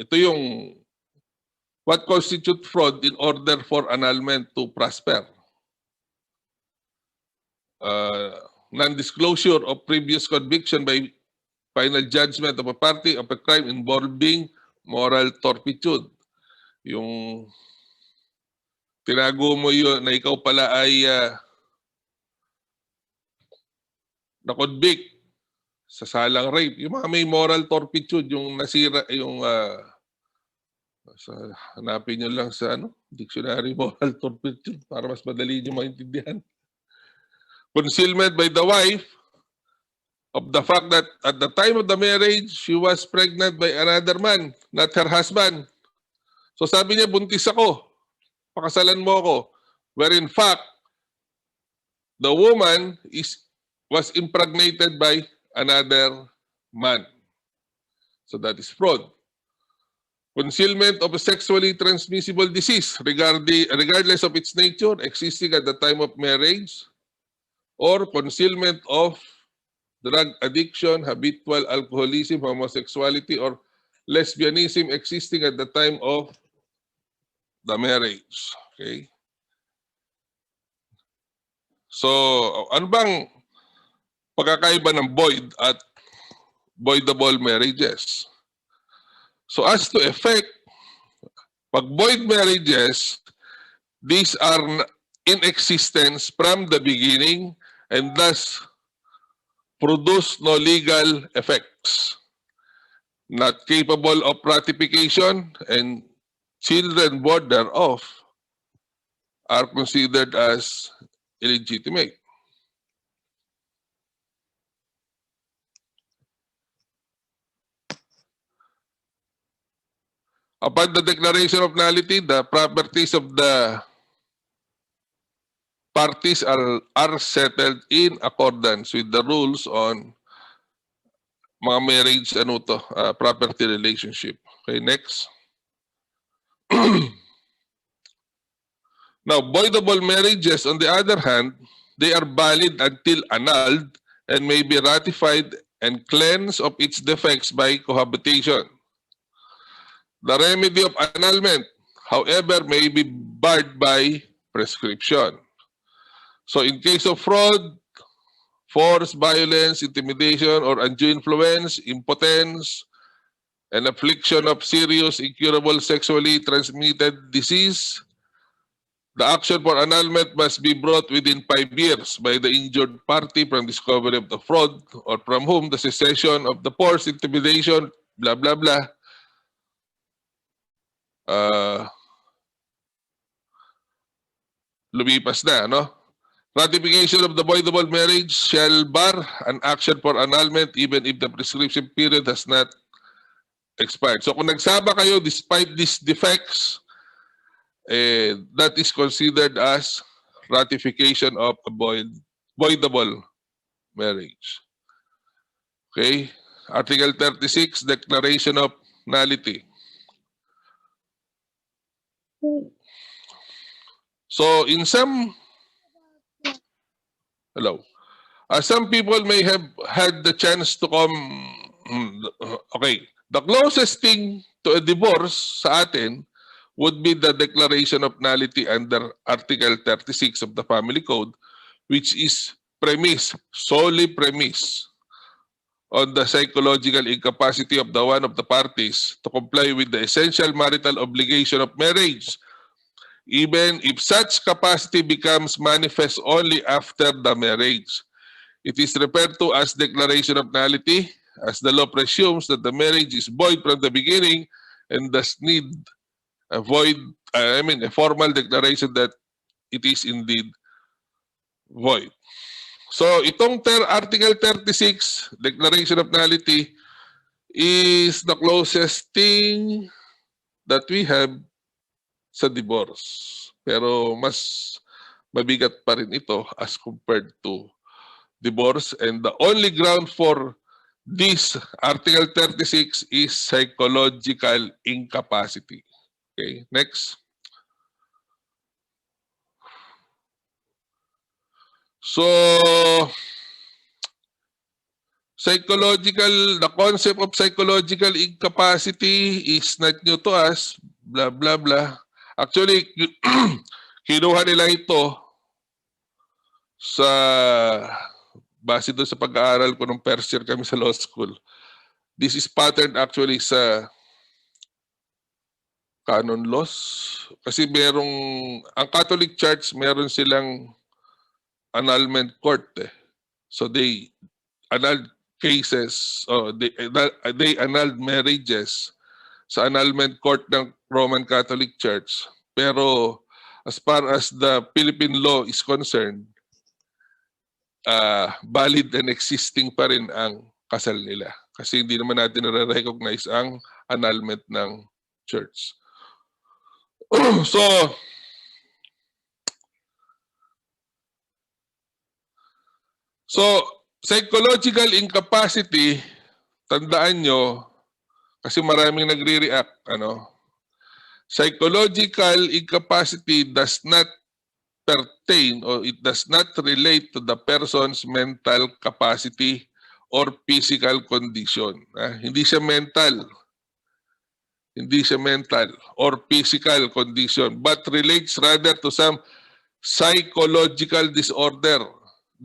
ito yung what constitutes fraud in order for annulment to prosper. Non-disclosure of previous conviction by final judgment of a party of a crime involving moral turpitude. Yung tinago mo yun na ikaw pala ay na-convict sa salang rape. Yung mga may moral turpitude, yung nasira, yung hanapin nyo lang sa dictionary, moral turpitude para mas madali nyo maintindihan. Concealment by the wife of the fact that at the time of the marriage, she was pregnant by another man, not her husband. So sabi niya, buntis ako, pakasalan mo ako. Where in fact, the woman was impregnated by another man. So that is fraud. Concealment of a sexually transmissible disease regardless of its nature, existing at the time of marriage, or concealment of drug addiction, habitual alcoholism, homosexuality, or lesbianism existing at the time of the marriage. Okay? So, ano bang pagkakaiba ng void at voidable marriages? So, as to effect, pag void marriages, these are in existence from the beginning and thus produce no legal effects, not capable of ratification, and children born thereof are considered as illegitimate. Upon the declaration of nullity, the properties of the parties are settled in accordance with the rules on mga marriage property relationship. Okay, next. Now, voidable marriages, on the other hand, they are valid until annulled and may be ratified and cleanse of its defects by cohabitation. The remedy of annulment, however, may be barred by prescription. So in case of fraud, force, violence, intimidation, or undue influence, impotence, and affliction of serious, incurable sexually transmitted disease, the action for annulment must be brought within 5 years by the injured party from discovery of the fraud or from whom the cessation of the force, intimidation, blah, blah, blah, lumipas na, no? Ratification of the voidable marriage shall bar an action for annulment even if the prescription period has not expired. So kung nagsama kayo despite these defects, that is considered as ratification of a voidable marriage. Okay? Article 36, Declaration of Nullity. So in some some people may have had the chance to come, okay, the closest thing to a divorce sa atin would be the declaration of nullity under Article 36 of the Family Code, which is solely premise on the psychological incapacity of the one of the parties to comply with the essential marital obligation of marriage, even if such capacity becomes manifest only after the marriage. It is referred to as declaration of nullity, as the law presumes that the marriage is void from the beginning and does need a formal declaration that it is indeed void. So itong Article 36, Declaration of Nullity, is the closest thing that we have sa divorce. Pero mas mabigat pa rin ito as compared to divorce, and the only ground for this Article 36 is psychological incapacity. Okay, next. So, the concept of psychological incapacity is not new to us, blah, blah, blah. Actually, kinuha nila ito sa base doon sa pag-aaral ko nung first year kami sa law school. This is patterned actually sa canon laws. Kasi ang Catholic Church, meron silang annulment court. So they annulled cases, they annulled marriages sa annulment court ng Roman Catholic Church. Pero as far as the Philippine law is concerned, valid and existing pa rin ang kasal nila. Kasi hindi naman natin nare-recognize ang annulment ng church. So, psychological incapacity, tandaan nyo, kasi maraming nagre-react, psychological incapacity does not pertain or it does not relate to the person's mental capacity or physical condition. Hindi siya mental or physical condition, but relates rather to some psychological disorder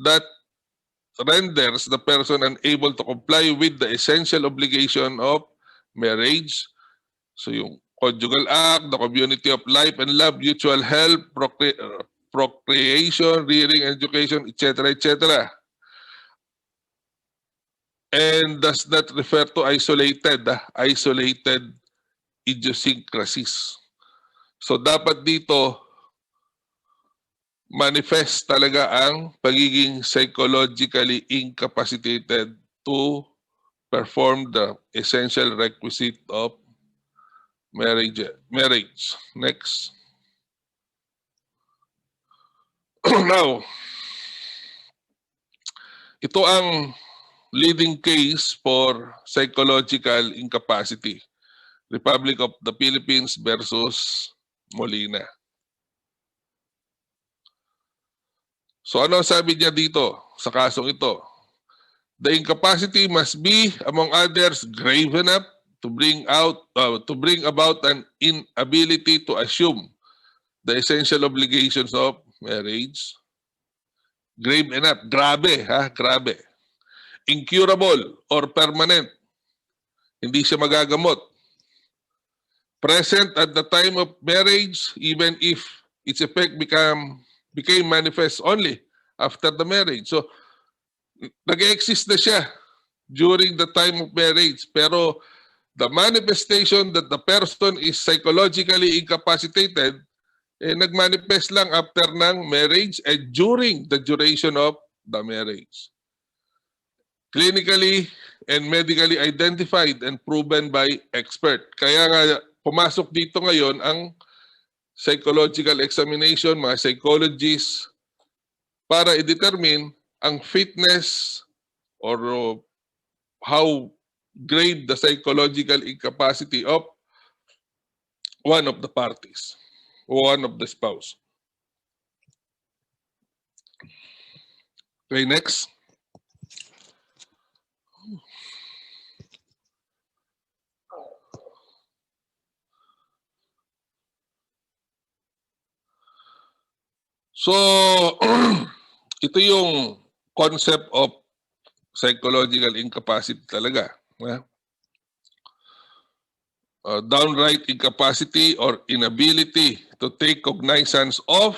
that renders the person unable to comply with the essential obligation of marriage. So yung conjugal act, the community of life and love, mutual help, procreation, rearing, education, etc., etc. And does not refer to isolated idiosyncrasies. So dapat dito manifest talaga ang pagiging psychologically incapacitated to perform the essential requisite of marriage. Next. Now, ito ang leading case for psychological incapacity. Republic of the Philippines versus Molina. So ano sabi niya dito sa kasong ito? The incapacity must be, among others, grave enough to bring about an inability to assume the essential obligations of marriage. Grave enough. Grabe, ha? Grabe. Incurable or permanent. Hindi siya magagamot. Present at the time of marriage, even if its effect became manifest only after the marriage. So, nag-exist na siya during the time of marriage. Pero the manifestation that the person is psychologically incapacitated, nag-manifest lang after ng marriage and during the duration of the marriage. Clinically and medically identified and proven by expert. Kaya nga pumasok dito ngayon ang psychological examination, mga psychologists, para i-determine ang fitness or how grave the psychological incapacity of one of the parties or one of the spouse. Okay, next. So, ito yung concept of psychological incapacity talaga. Downright incapacity or inability to take cognizance of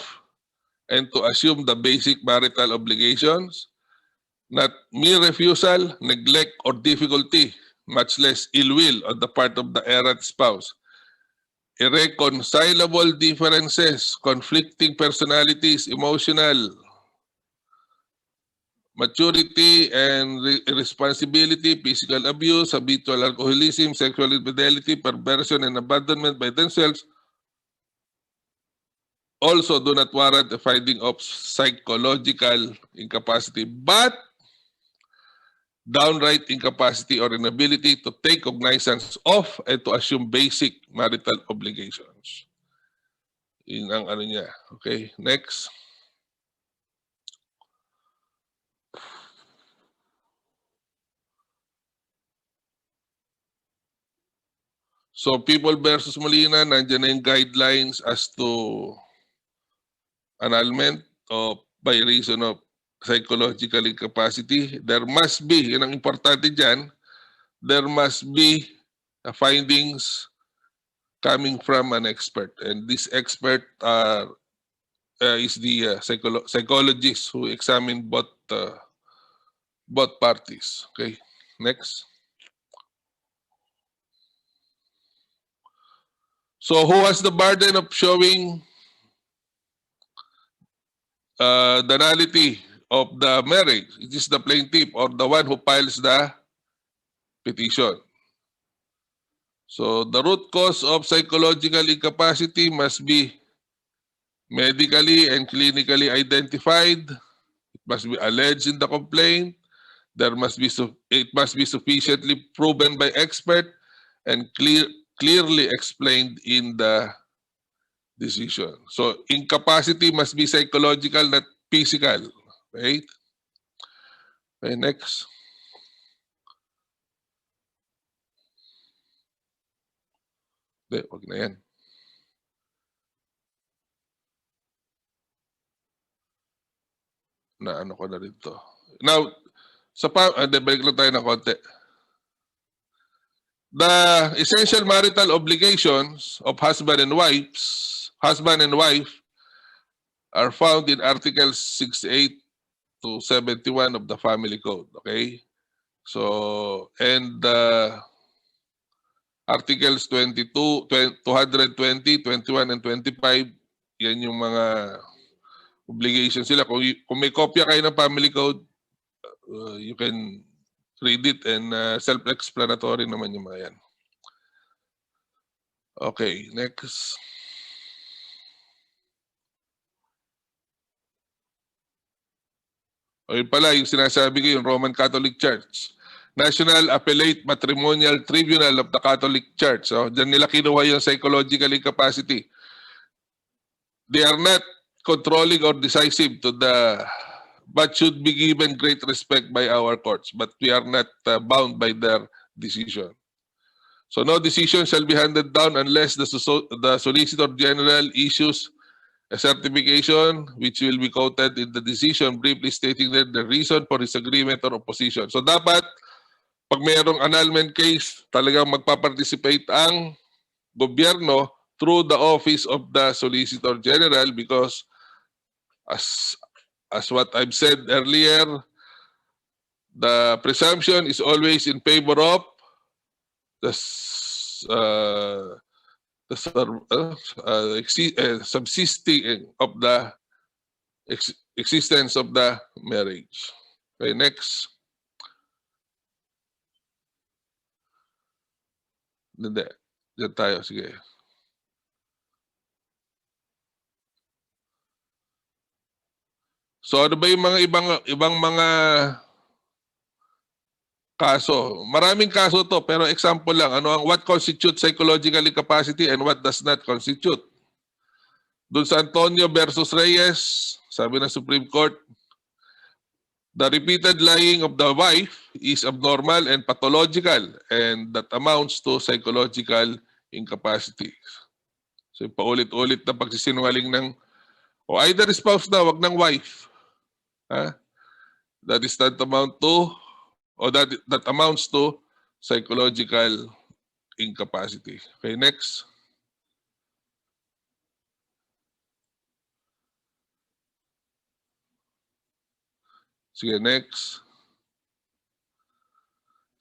and to assume the basic marital obligations, not mere refusal, neglect, or difficulty, much less ill will on the part of the errant spouse. Irreconcilable differences, conflicting personalities, emotional maturity and irresponsibility, physical abuse, habitual alcoholism, sexual infidelity, perversion, and abandonment by themselves also do not warrant the finding of psychological incapacity, but downright incapacity or inability to take cognizance of and to assume basic marital obligations. Yun ang ano niya. Okay, next. So, People versus Molina, nandiyan na yung guidelines as to annulment or by reason of psychological incapacity. There must be, yun ang importante dyan, there must be findings coming from an expert. And this expert is the psychologist who examined both parties. Okay, next. So who has the burden of showing the nullity of the marriage? It is the plaintiff or the one who files the petition. So the root cause of psychological incapacity must be medically and clinically identified. It must be alleged in the complaint. It must be sufficiently proven by expert and clearly explained in the decision. So incapacity must be psychological, not physical. Right? Okay, next. Hindi, wag na yan. Na ano ko na rin to. Now, balik lang tayo ng konti. The essential marital obligations of husband and wife are found in Articles 68 to 71 of the Family Code. Okay? So, and Articles 22, 220, 21, and 25, yan yung mga obligations sila. Kung may kopya kayo ng Family Code, you can read it and self-explanatory naman yung mga yan. Okay, next. O yun pala, yung sinasabi ko yung Roman Catholic Church. National Appellate Matrimonial Tribunal of the Catholic Church. So, dyan nila kinuha yung psychological incapacity. They are not controlling or decisive to the but should be given great respect by our courts. But we are not bound by their decision. So no decision shall be handed down unless the Solicitor General issues a certification which will be quoted in the decision briefly stating that the reason for disagreement or opposition. So dapat, pag mayroong annulment case, talagang magpa-participate ang gobyerno through the office of the Solicitor General, because as what I've said earlier, the presumption is always in favor of the subsisting of the existence of the marriage. Okay, next. Hindi. Diyan tayo, sige. So ano ba yung mga ibang mga kaso? Maraming kaso to, pero example lang, what constitutes psychological incapacity and what does not constitute? Doon sa Antonio versus Reyes, sabi ng Supreme Court, the repeated lying of the wife is abnormal and pathological, and that amounts to psychological incapacity. So paulit-ulit na pagsisinungaling ng either spouse na, wag ng wife. That is that amount to, or that amounts to psychological incapacity. Okay, next. Sige, next.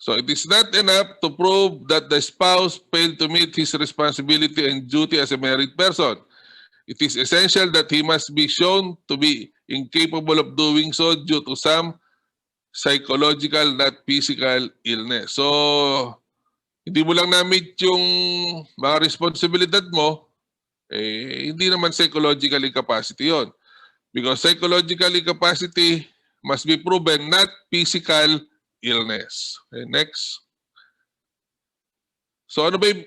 So it is not enough to prove that the spouse failed to meet his responsibility and duty as a married person. It is essential that he must be shown to be incapable of doing so due to some psychological, not physical illness. So, hindi mo lang na-meet yung mga responsibilidad mo, hindi naman psychological incapacity yon. Because psychological incapacity must be proven, not physical illness. Okay, next. So ano ba yung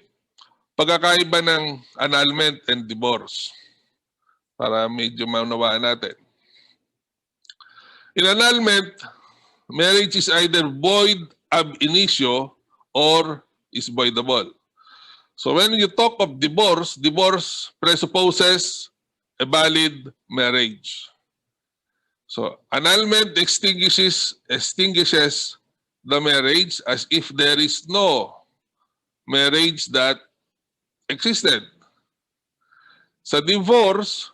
pagkakaiba ng annulment and divorce? Para medyo maunawaan natin. In annulment, marriage is either void ab initio or is voidable. So when you talk of divorce, divorce presupposes a valid marriage. So annulment extinguishes the marriage as if there is no marriage that existed. Sa divorce,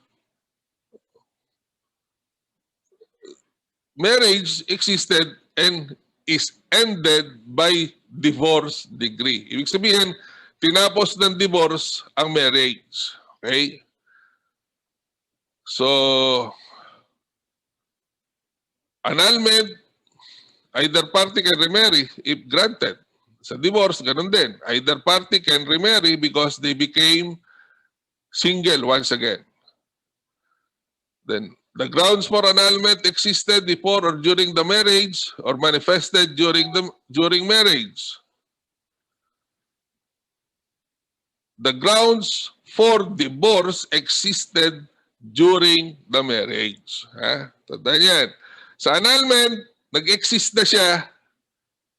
marriage existed and is ended by divorce decree. Ibig sabihin, tinapos ng divorce ang marriage. Okay? So, annulment, either party can remarry if granted. Sa divorce, ganun din. Either party can remarry because they became single once again. Then, the grounds for annulment existed before or during the marriage or manifested during marriage. The grounds for divorce existed during the marriage. Tandaan yan. Sa annulment, nag-exist na siya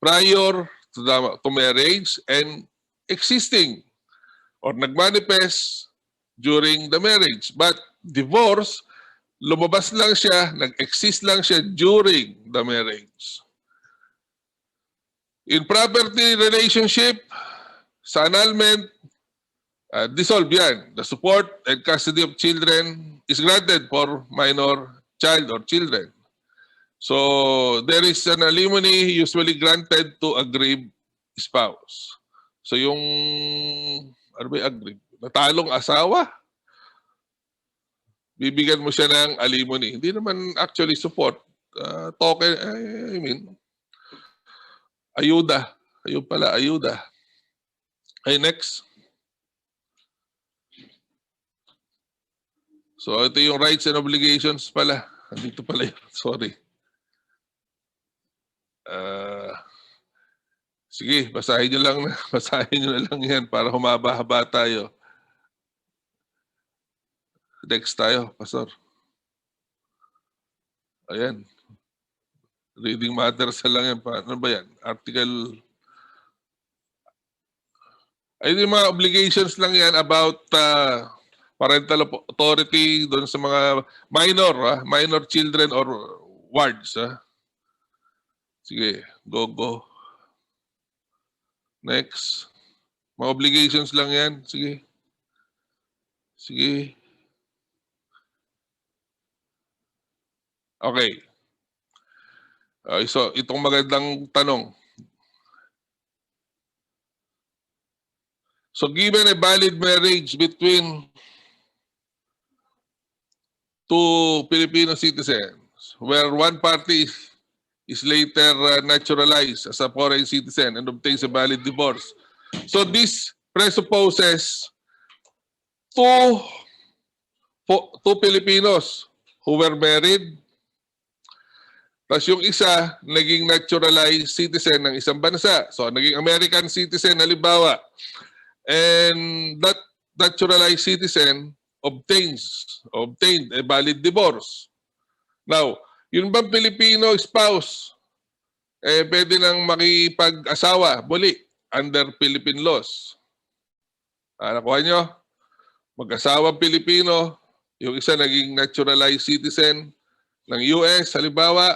prior to marriage and existing or nag-manifest during the marriage. But divorce, lumabas lang siya, nag-exist lang siya during the marriage. In property relationship, sa annulment, dissolve yan. The support and custody of children is granted for minor child or children. So there is an alimony usually granted to aggrieved spouse. So yung aggrieved, natalong asawa, bibigyan mo siya ng alimony. Hindi naman actually support. Token, I mean, ayuda. Ayun pala, ayuda. Okay, next. So ito yung rights and obligations pala. Dito pala yun. Sorry. Sige, basahin nyo lang, basahin nyo na lang yan para humaba-haba tayo. Next tayo, Pastor. Ayan, Reading matters lang yan. Ano ba yan? Article... Ay, yung mga obligations lang yan about parental authority doon sa mga minor children or wards. Sige, go. Next. Mga obligations lang yan. Sige. Okay. So, itong magandang tanong. So, given a valid marriage between two Filipino citizens, where one party is later naturalized as a foreign citizen and obtains a valid divorce. So, this presupposes two Filipinos who were married, tapos yung isa, naging naturalized citizen ng isang bansa. So, naging American citizen, halimbawa. And that naturalized citizen obtained a valid divorce. Now, yun bang Filipino spouse, pwede nang makipag-asawa muli under Philippine laws. Nakuha nyo? Mag-asawang Pilipino, yung isa naging naturalized citizen ng US, halimbawa.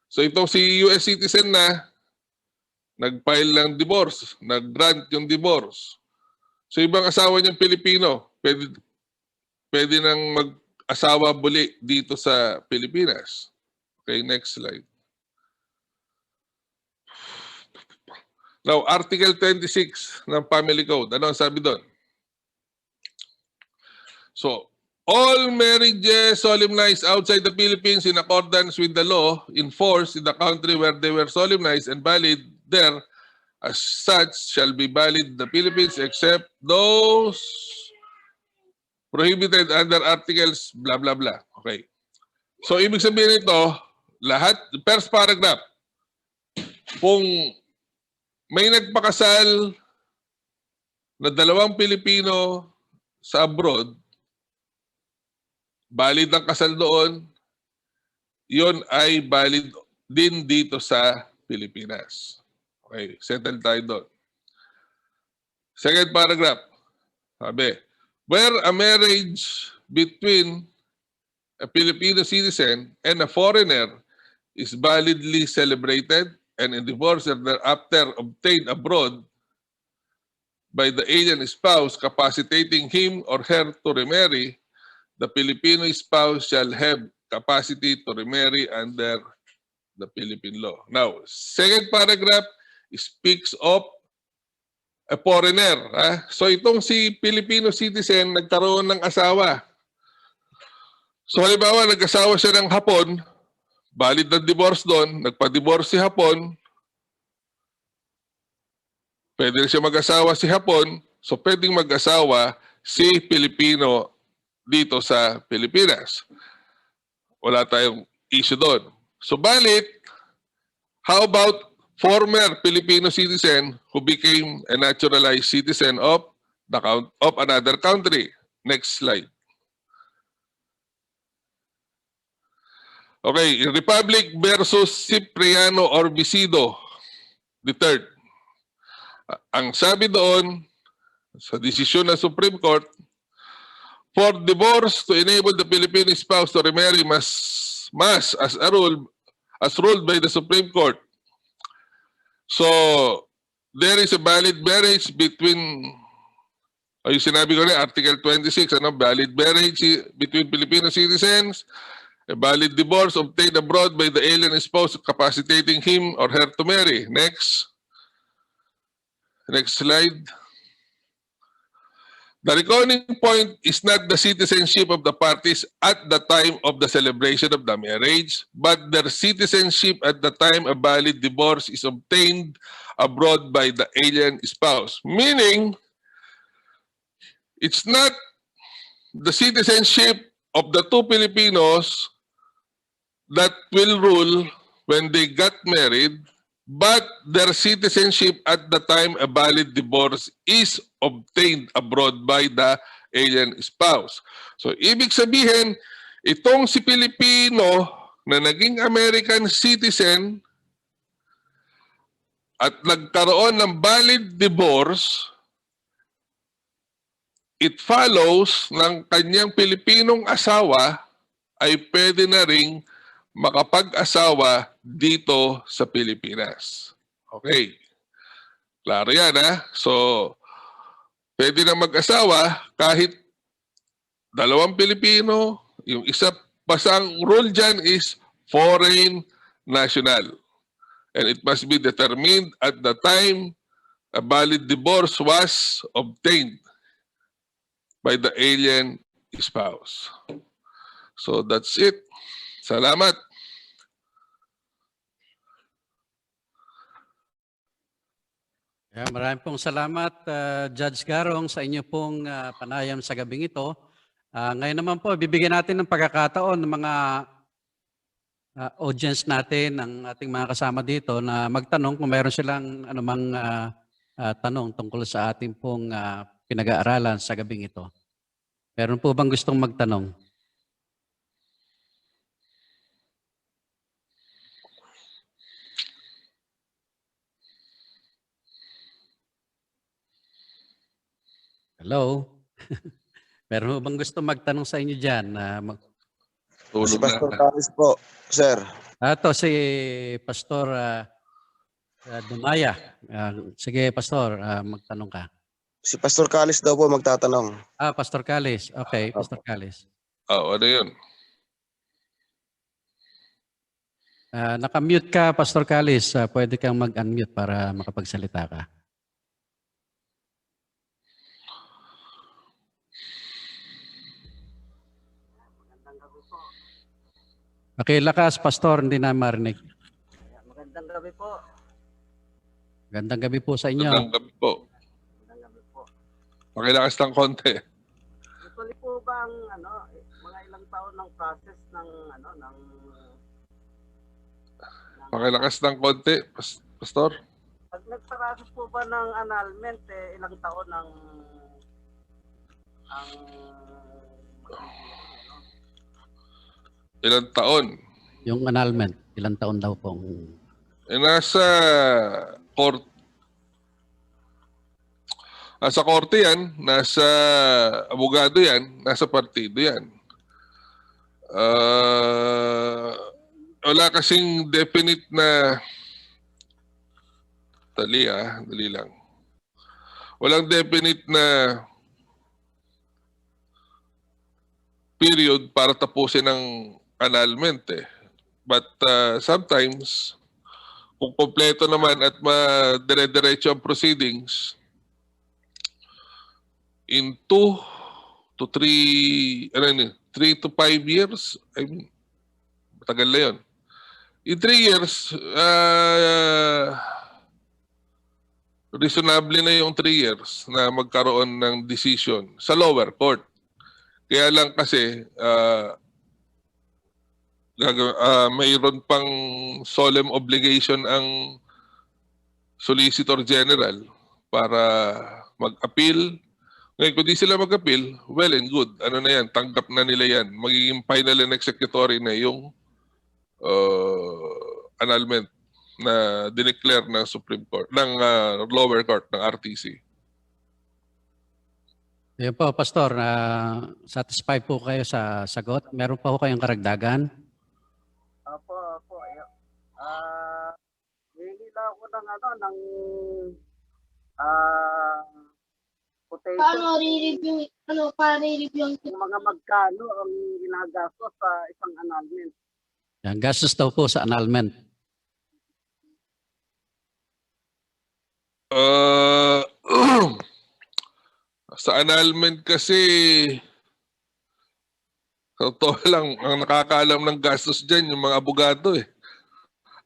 So itong si US citizen na, nag-file ng divorce, nag-grant yung divorce. So ibang asawa niyang Pilipino, pwede nang mag-asawa muli dito sa Pilipinas. Okay, next slide. Now, Article 26 ng Family Code. Ano ang sabi doon? So, all marriages solemnized outside the Philippines in accordance with the law in force in the country where they were solemnized and valid there as such shall be valid in the Philippines except those prohibited under articles blah blah blah. Okay. So, ibig sabihin nito, lahat, first paragraph, kung may nagpakasal na dalawang Pilipino sa abroad, valid ang kasal doon, yon ay valid din dito sa Pilipinas. Okay, settle tayo doon. Second paragraph, sabi, where a marriage between a Filipino citizen and a foreigner is validly celebrated and a divorce thereafter obtained abroad by the alien spouse capacitating him or her to remarry, the Filipino spouse shall have capacity to remarry under the Philippine law. Now, second paragraph speaks of a foreigner. So itong si Filipino citizen nagkaroon ng asawa. So halimbawa, nag-asawa siya ng Hapon, valid na divorce doon, nagpa-divorce si Hapon, pwede siya mag-asawa si Hapon, so pwedeng mag-asawa si Pilipino dito sa Pilipinas. Wala tayong issue doon. So valid, how about former Filipino citizen who became a naturalized citizen of another country? Next slide. Okay, Republic versus Cipriano Orbisido, the third. Ang sabi doon, sa desisyon ng Supreme Court, for divorce to enable the Filipino spouse to remarry must as ruled by the Supreme Court. So, there is a valid marriage between, yung sinabi ko na, Article 26, valid marriage between Filipino citizens, a valid divorce obtained abroad by the alien spouse capacitating him or her to marry. Next. Next slide. The reckoning point is not the citizenship of the parties at the time of the celebration of the marriage, but their citizenship at the time a valid divorce is obtained abroad by the alien spouse. Meaning, it's not the citizenship of the two Filipinos that will rule when they got married, but their citizenship at the time a valid divorce is obtained abroad by the alien spouse. So, ibig sabihin, itong si Pilipino na naging American citizen at nagkaroon ng valid divorce, it follows ng kanyang Pilipinong asawa ay pwede na ring makapag-asawa dito sa Pilipinas. Okay. Klaro yan, ha? So, pwede na mag-asawa kahit dalawang Pilipino. Yung isa pasang rule dyan is foreign national. And it must be determined at the time a valid divorce was obtained by the alien spouse. So that's it. Salamat. Maraming pong salamat, Judge Garong, sa inyo pong panayam sa gabing ito. Ngayon naman po, bibigyan natin ng pagkakataon ng mga audience natin, ng ating mga kasama dito na magtanong kung mayroon silang anumang tanong tungkol sa ating pong pinag-aaralan sa gabing ito. Meron po bang gustong magtanong? Hello? Meron bang gusto magtanong sa inyo dyan? Si Pastor Carlos po, sir. Ito si Pastor Dumaya. Sige, Pastor, magtanong ka. Si Pastor Carlos daw po magtatanong. Pastor Calis. Okay, Pastor Calis. Ano yun? Nakamute ka, Pastor Calis. Pwede kang mag-unmute para makapagsalita ka. Okay, lakas, Pastor. Hindi na marinig. Magandang gabi po. Magandang gabi po sa inyo. Magandang gabi po. Magandang gabi po. Pakilakas ng konti. Usually po ba ang mga ilang taon ng process ng Pakilakas ng konti, Pastor. pag nagparasos po ba ng annulment, ilang taon ang Ilang taon? Yung annulment, ilang taon daw pong... Nasa korte yan, nasa abogado yan, nasa partido yan. Wala kasing definite na... Dali lang. Walang definite na period para tapusin ng annulment But sometimes, kung kompleto naman at madire-diretso ang proceedings, in 2 to 3 to 5 years, I mean, matagal na yun. In 3 years, reasonable na yung 3 years na magkaroon ng decision sa lower court. Kaya lang kasi, mayroon pang solemn obligation ang Solicitor General para mag-appeal. Ngayon, kung di sila mag-appeal, well and good. Ano na yan, tanggap na nila yan. Magiging final and executory na yung annulment na dineclare ng Supreme Court, ng lower court, ng RTC. Ayun po, Pastor, satisfied po kayo sa sagot? Meron pa po kayong karagdagan? Opo. Hihingi lang ako ng quotation. Paano re-review? Para i-review Yung mga magkano ang ginagastos sa isang annulment. Yan, gastos daw po sa annulment. Sa annulment kasi, totoo lang, ang nakakaalam ng gastos dyan, yung mga abogado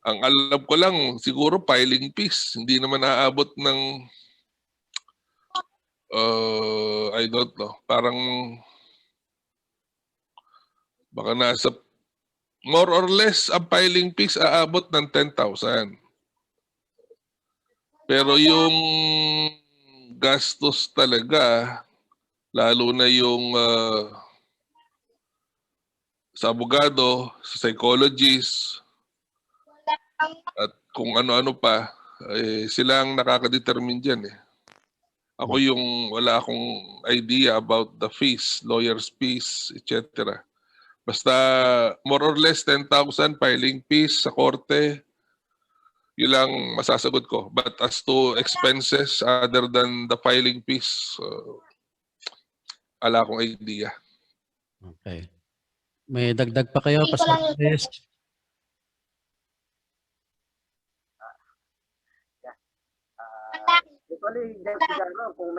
Ang alam ko lang, siguro filing fees. Hindi naman aabot ng, I don't know, parang, baka nasa, more or less, ang filing fees aabot ng 10,000. Pero yung gastos talaga, lalo na yung sa abogado, sa psychologist, at kung ano-ano pa, sila ang nakaka-determine dyan eh. Ako yung wala akong idea about the fees, lawyer's fees, etc. Basta more or less 10,000 filing fees sa korte, yun lang masasagot ko. But as to expenses other than the filing fees, wala akong idea. Okay. May dagdag pa kayo, Hindi ko Pastor lang yun. Chris? Usually, Garong, kung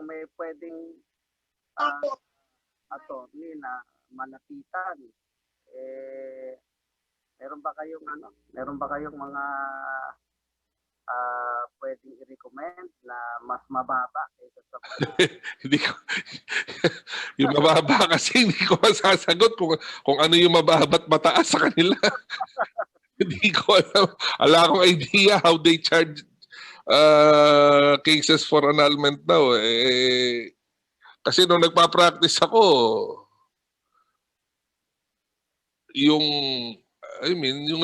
may pwedeng attorney na malapitan, meron ba kayong mga pwedeng i-recommend na mas mababa kaysa sa Hindi ko yung mababa kasi hindi ko masasagot kung ano yung mababa at mataas sa kanila. Hindi ko alam. Wala akong idea how they charge cases for annulment daw. Kasi nung nagpa-practice ako, yung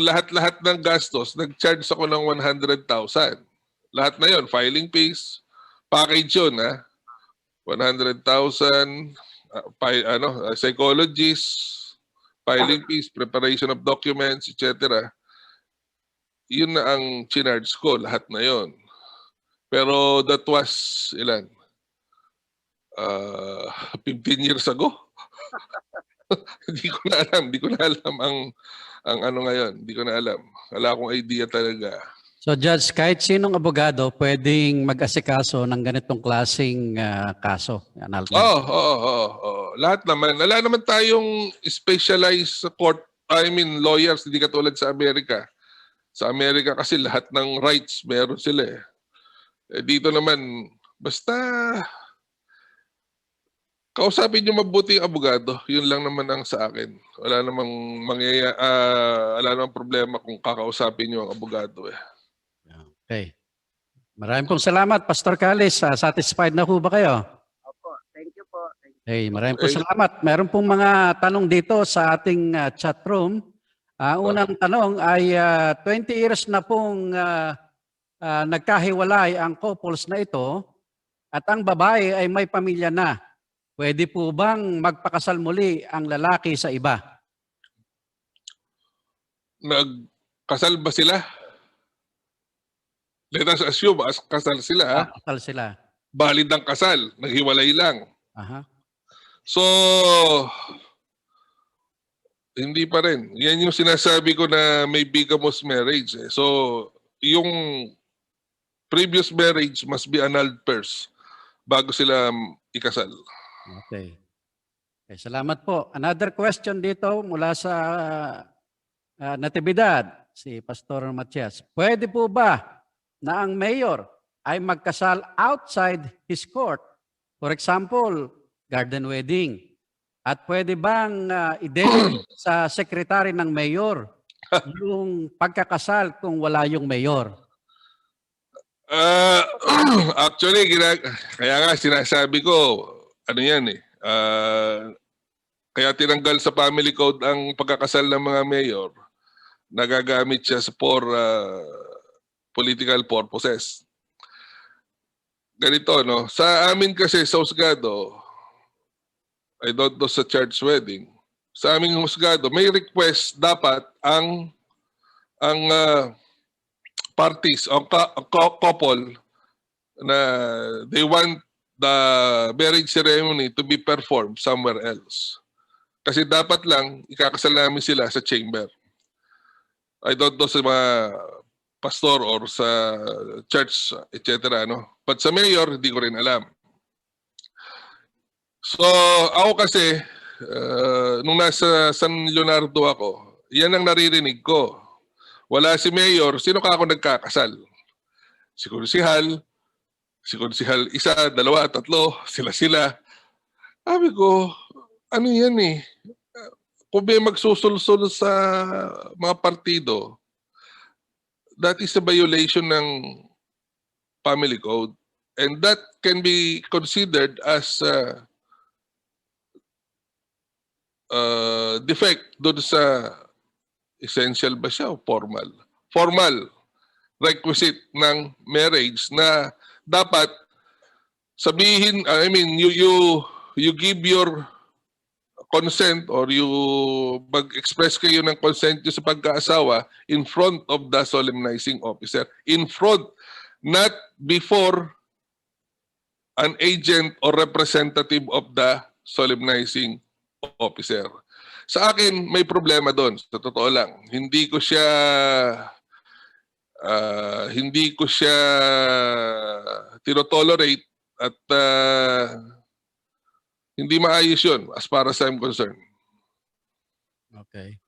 lahat-lahat ng gastos, nag-charge ako ng 100,000. Lahat na yon, filing fees, package yun, ha? 100,000, psychologist, filing fees, preparation of documents, etc. Yun na ang charge ko, lahat na yon. Pero that was, ilan? 15 years ago. Hindi ko na alam ang ano ngayon. Hindi ko na alam. Wala akong idea talaga. So Judge, kahit sinong abogado pwedeng mag-asikaso ng ganitong klaseng kaso. Annulment. Oo. Lahat naman. Wala naman tayong specialized court, lawyers, hindi katulad sa Amerika. Sa Amerika kasi lahat ng rights meron sila eh. Dito naman, basta kausapin niyo mabuti yung abogado. Yun lang naman ang sa akin. Wala namang problema kung kakausapin niyo ang abogado eh. Okay. Maraming pong salamat, Pastor Calis. Satisfied na po ba kayo? Opo, thank you po. Hey, maraming pong salamat. Meron pong mga tanong dito sa ating chat room. Unang tanong ay 20 years na pong nagkahiwalay ang couples na ito at ang babae ay may pamilya na. Pwede po bang magpakasal muli ang lalaki sa iba? Nagkasal ba sila? Let us assume kasal sila. Ha? Kasal sila. Valid ang kasal. Naghiwalay lang. Aha. So, hindi pa rin. Yan yung sinasabi ko na may bigamous marriage. Eh. So, yung previous marriage must be annulled first bago sila ikasal. Okay. Salamat po. Another question dito mula sa Natividad, si Pastor Matias. Pwede po ba na ang mayor ay magkasal outside his court? For example, garden wedding. At pwede bang i-delegate sa sekretary ng mayor yung pagkakasal kung wala yung mayor? Actually, kaya nga sinasabi ko, ano yan eh, kaya tinanggal sa family code ang pagkakasal ng mga mayor, nagagamit siya for political purposes. Ganito, no? Sa amin kasi sa husgado, I don't know sa church wedding, sa aming husgado, may request dapat ang parties o couple na they want the marriage ceremony to be performed somewhere else. Kasi dapat lang ikakasal namin sila sa chamber. I don't know sa mga pastor or sa church, etc. No? But sa mayor, hindi ko rin alam. So, ako kasi, nung nasa San Leonardo ako, yan ang naririnig ko. Wala si mayor, sino ka ako nagkakasal? Si konsihal, isa, dalawa, tatlo, sila. Sabi ko, ano yan eh? Kung may magsusulsul sa mga partido, that is a violation ng family code. And that can be considered as defect doon sa essential ba siya o formal? Formal requisite ng marriage na dapat sabihin, you give your consent or you mag-express kayo ng consent nyo sa pagkaasawa in front of the solemnizing officer. In front, not before an agent or representative of the solemnizing officer. Sa akin, may problema doon. Sa totoo lang. Hindi ko siya tinotolerate at hindi maayos yun as far as I'm concerned. Okay.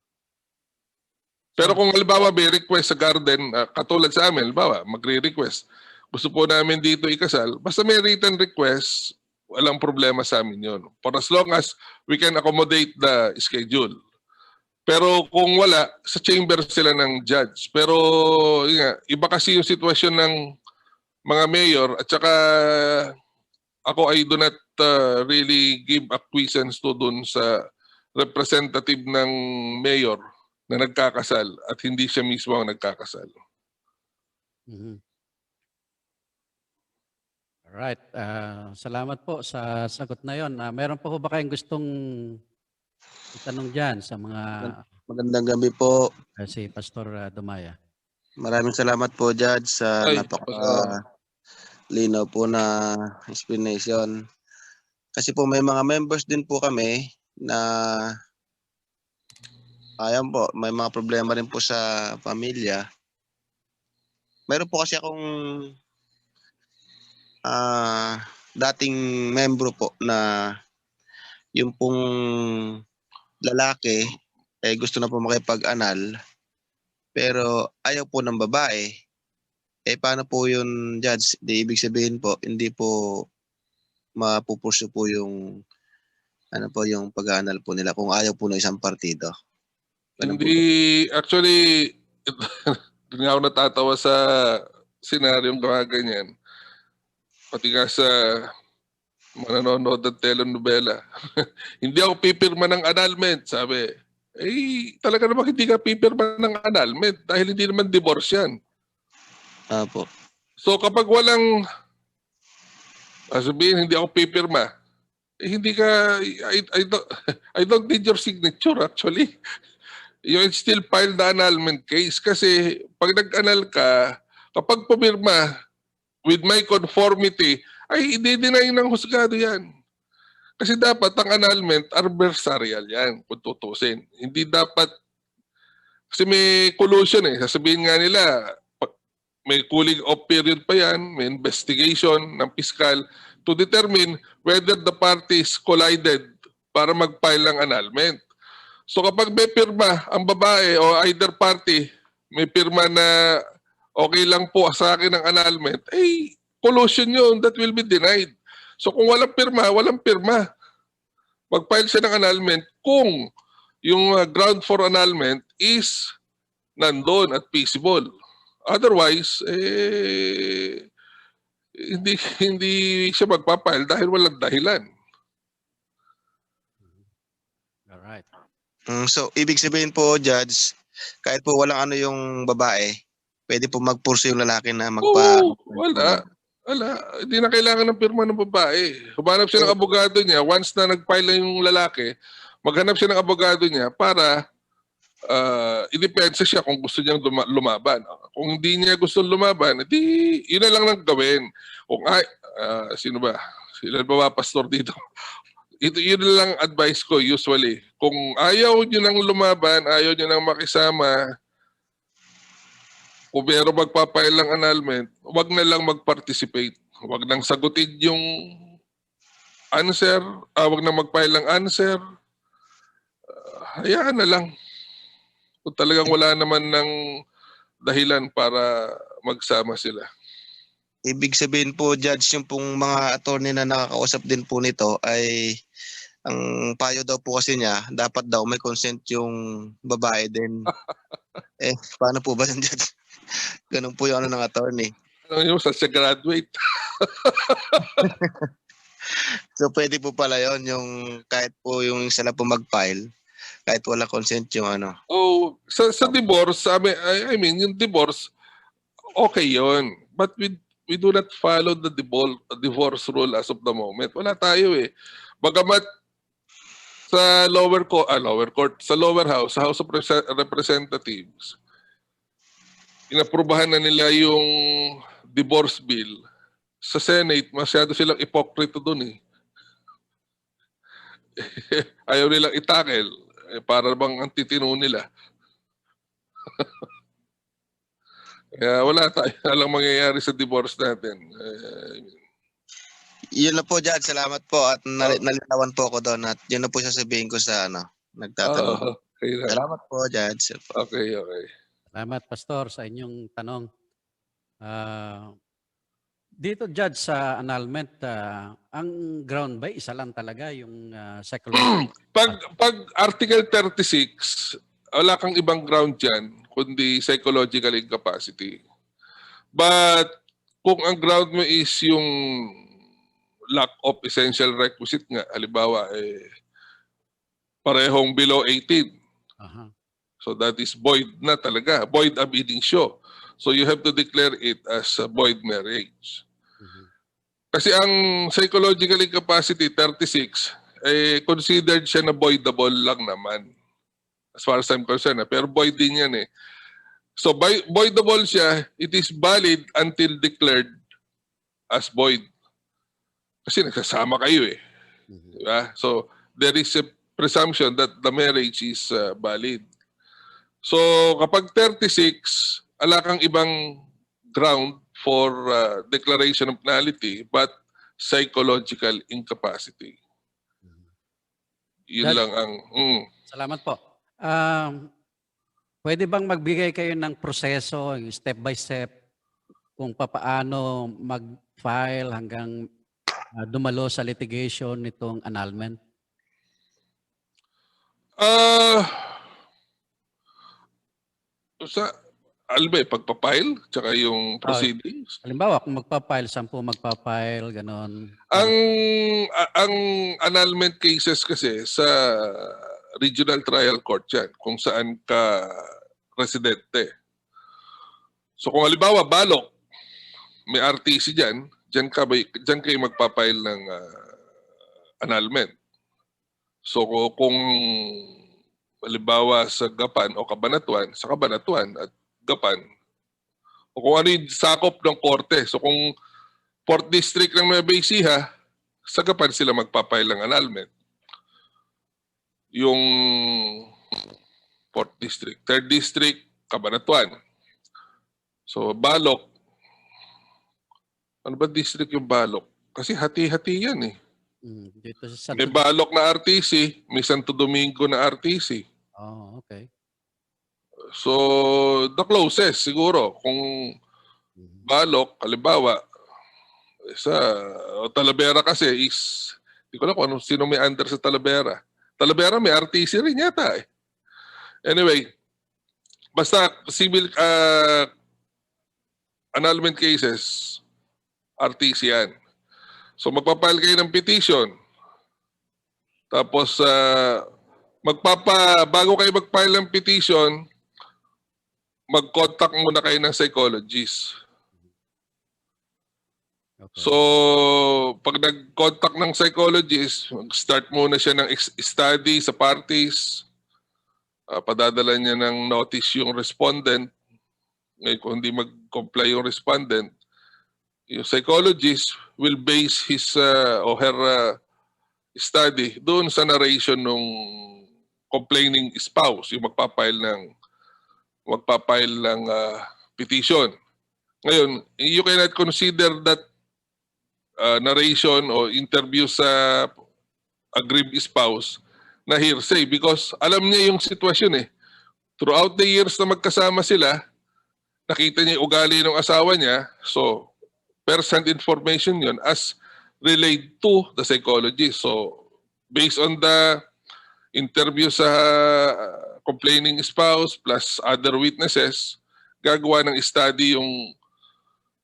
Pero kung halimbawa may request sa garden, katulad sa amin, halimbawa magre-request, gusto po namin dito ikasal, basta may written request, walang problema sa amin yun. For as long as we can accommodate the schedule. Pero kung wala, sa chamber sila ng judge. Pero yun nga, iba kasi yung sitwasyon ng mga mayor at saka ako I do not really give acquiescence to dun sa representative ng mayor na nagkakasal at hindi siya mismo ang nagkakasal. Mhm. Alright. Salamat po sa sagot na yon. Meron pa po ba kayong gustong itanong dyan sa mga Magandang gabi po. si Pastor Dumaya? Maraming salamat po, Judge, sa Ay, linaw po na explanation. Kasi po may mga members din po kami na ayan po, may mga problema rin po sa pamilya. Meron po kasi akong dating membro po na yung pong lalaki gusto na po makipag-anal pero ayaw po ng babae. Paano po yun, Judge? Ibig sabihin po, hindi po mapupurso po yung yung pag-aanal po nila kung ayaw po ng isang partido. Hindi, actually, hindi ako natatawa sa senaryong mga ganyan. Pati nga sa mga nanonood ng telenovela. Hindi ako pipirma ng annulment, sabi. Talaga naman hindi ka pipirma ng annulment dahil hindi naman divorce yan. Apo. So kapag walang sabihin hindi ako pipirma, hindi ka, I don't need your signature actually. You still file the annulment case kasi pag nag-annul ka, kapag pumirma with my conformity, ay i-deny ng husgado yan. Kasi dapat ang annulment, adversarial yan, kung tutusin. Hindi dapat, kasi may collusion sasabihin nga nila, may cooling off period pa yan, may investigation ng piskal to determine whether the parties collided para mag-file ng annulment. So kapag may pirma ang babae o either party, may pirma na okay lang po sa akin ang annulment, collusion yun, that will be denied. So kung walang pirma, walang pirma. Mag-file siya ng annulment kung yung ground for annulment is nandun at feasible. Otherwise, hindi siya magpapile dahil walang dahilan. Alright. So, ibig sabihin po, Judge, kahit po walang yung babae, pwede po magpurso yung lalaki na Wala. Hindi na kailangan ng pirma ng babae. Humanap siya ng abogado niya. Once na nag-file yung lalaki, maghanap siya ng abogado niya para i-depensa siya kung gusto niyang lumaban. Kung hindi niya gusto lumaban, yun na lang nang gawin. Kung sino ba? Sila ba pastor dito? Yun lang advice ko usually. Kung ayaw niyo nang lumaban, ayaw niyo nang makisama, kung meron magpapail ng annulment, wag na lang mag-participate. Wag nang sagutin yung answer, wag na mag-file ng answer. Hayaan na lang. Kung talagang wala naman ng dahilan para magsama sila. Ibig sabihin po, Judge, yung pong mga attorney na nakakausap din po nito ay ang payo daw po kasi niya, dapat daw may consent yung babae din. Paano po ba yan, Judge? Ganun po yung ng attorney. Ano yung sa graduate? So pwede po pala yon yung kahit po yung isa lang po mag-file, kahit wala consent yung ano. Oh, sa divorce, I mean, yung divorce, okay yon. But we do not follow the divorce rule as of the moment. Wala tayo eh. Bagamat sa lower court, sa lower house, sa House of Representatives, inaprubahan na nila yung divorce bill. Sa Senate, masyado silang ipokrito dun eh. Ayaw nilang itakel. Para bang ang titino nila. Kaya wala tayo alang mangyayari sa divorce natin. Yun na po, Judge. Salamat po at nalinawan po ako doon at yun na po sasabihin ko sa nagtatanong. Okay na. Salamat po, Judge. Okay. Salamat, Pastor, sa inyong tanong. Dito, Judge, sa annulment, ang ground ba, isa lang talaga yung psychological? Pag Article 36, wala kang ibang ground dyan, kundi psychological incapacity. But kung ang ground mo is yung lack of essential requisite nga, halimbawa, parehong below 18. Aha. So that is void na talaga, void ab initio. So you have to declare it as a void marriage. Kasi ang psychological incapacity 36, considered siya na voidable lang naman. As far as I'm concerned. Pero void din yan eh. So voidable siya, it is valid until declared as void. Kasi nagsasama kayo eh. Diba? So there is a presumption that the marriage is valid. So kapag 36, wala kang ibang ground for declaration of nullity but psychological incapacity. Yun lang ang... Salamat po. Pwede bang magbigay kayo ng proseso, step by step, kung papaano mag-file hanggang dumalo sa litigation nitong annulment? Pagpapile, tsaka yung proceedings. Halimbawa, kung magpapile, 10 magpapile, ganon. Ang annulment cases kasi sa regional trial court yan, kung saan ka residente. So kung halimbawa, Balok, may RTC dyan, dyan kayo magpapile ng annulment. So kung halimbawa sa Gapan o Cabanatuan, sa Cabanatuan at Gapan, o kung ano yung sakop ng korte. So kung 4th District ng Nueva Ecija, sa Gapan sila magpapile ng annulment. Yung 4th District. 3rd District, Cabanatuan. So Balok, ano ba district yung Balok? Kasi hati-hati yan eh. Dito sa May Balok na RTC, may Santo Domingo na RTC. Oh, okay. So, the closest siguro, kung Balok, halimbawa, sa Talavera kasi is, hindi ko alam kung sino may under sa Talavera. Talavera may RTC rin yata eh. Anyway, basta civil annulment cases, RTC yan. So magpapile kayo ng petition. Tapos bago kayo mag-file ng petition, mag-contact muna kayo ng psychologist. Okay. So pag nag-contact ng psychologist, mag-start muna siya ng study sa parties. Padadala niya ng notice yung respondent. Ngayon kung hindi mag-comply yung respondent, yung psychologist will base his or her study doon sa narration ng complaining spouse, yung magpapile ng petition. Ngayon, you cannot consider that narration o interview sa aggrieved spouse na hearsay because alam niya yung sitwasyon eh. Throughout the years na magkasama sila, nakita niya yung ugali ng asawa niya, so first-hand information yun as relayed to the psychologist. So, based on the interview sa complaining spouse plus other witnesses, gagawa ng study yung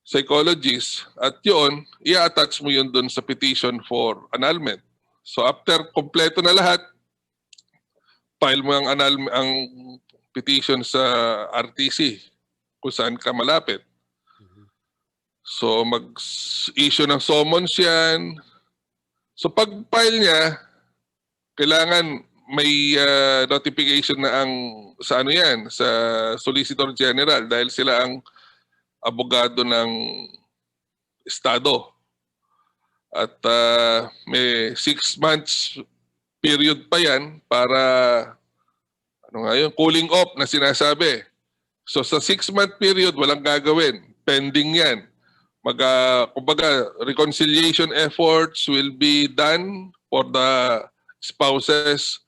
psychologist, at yun, i-attach mo yun dun sa petition for annulment. So after kompleto na lahat, file mo ang petition sa RTC kung saan ka malapit. So mag-issue ng summons yan. So pag-file niya, kailangan may notification na sa ano yan, sa Solicitor General dahil sila ang abogado ng Estado. At may 6 months period pa yan para cooling off na sinasabi. So sa 6-month period, walang gagawin. Pending yan. Kumbaga, reconciliation efforts will be done for the spouses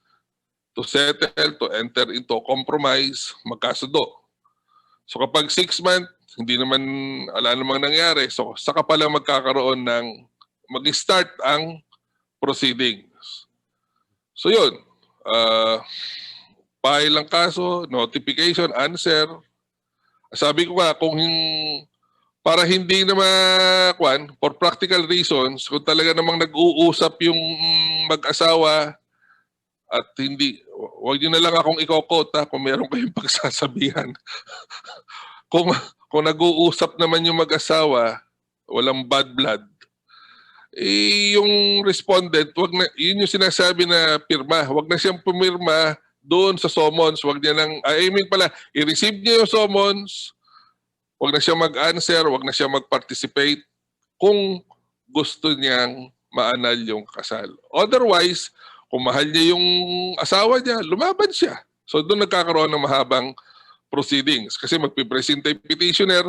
to settle, to enter into compromise, magkasundo. So kapag 6 months, hindi naman wala namang nangyari. So saka pala magkakaroon ng mag-start ang proceedings. So yun, file ang kaso, notification, answer. Sabi ko nga, para hindi na for practical reasons, kung talaga namang nag-uusap yung mag-asawa at huwag nyo na lang akong i-quote kung meron kayong pagsasabihan. kung nag-uusap naman yung mag-asawa, walang bad blood, yung respondent, yun yung sinasabi na pirma. Wag na siyang pumirma doon sa summons. Wag niya i-receive niya yung summons. Wag na siya mag-answer, wag na siya mag-participate kung gusto niyang maanal yung kasal. Otherwise, kung mahal niya yung asawa niya, lumaban siya. So doon nagkakaroon ng mahabang proceedings. Kasi magpipresenta yung petitioner,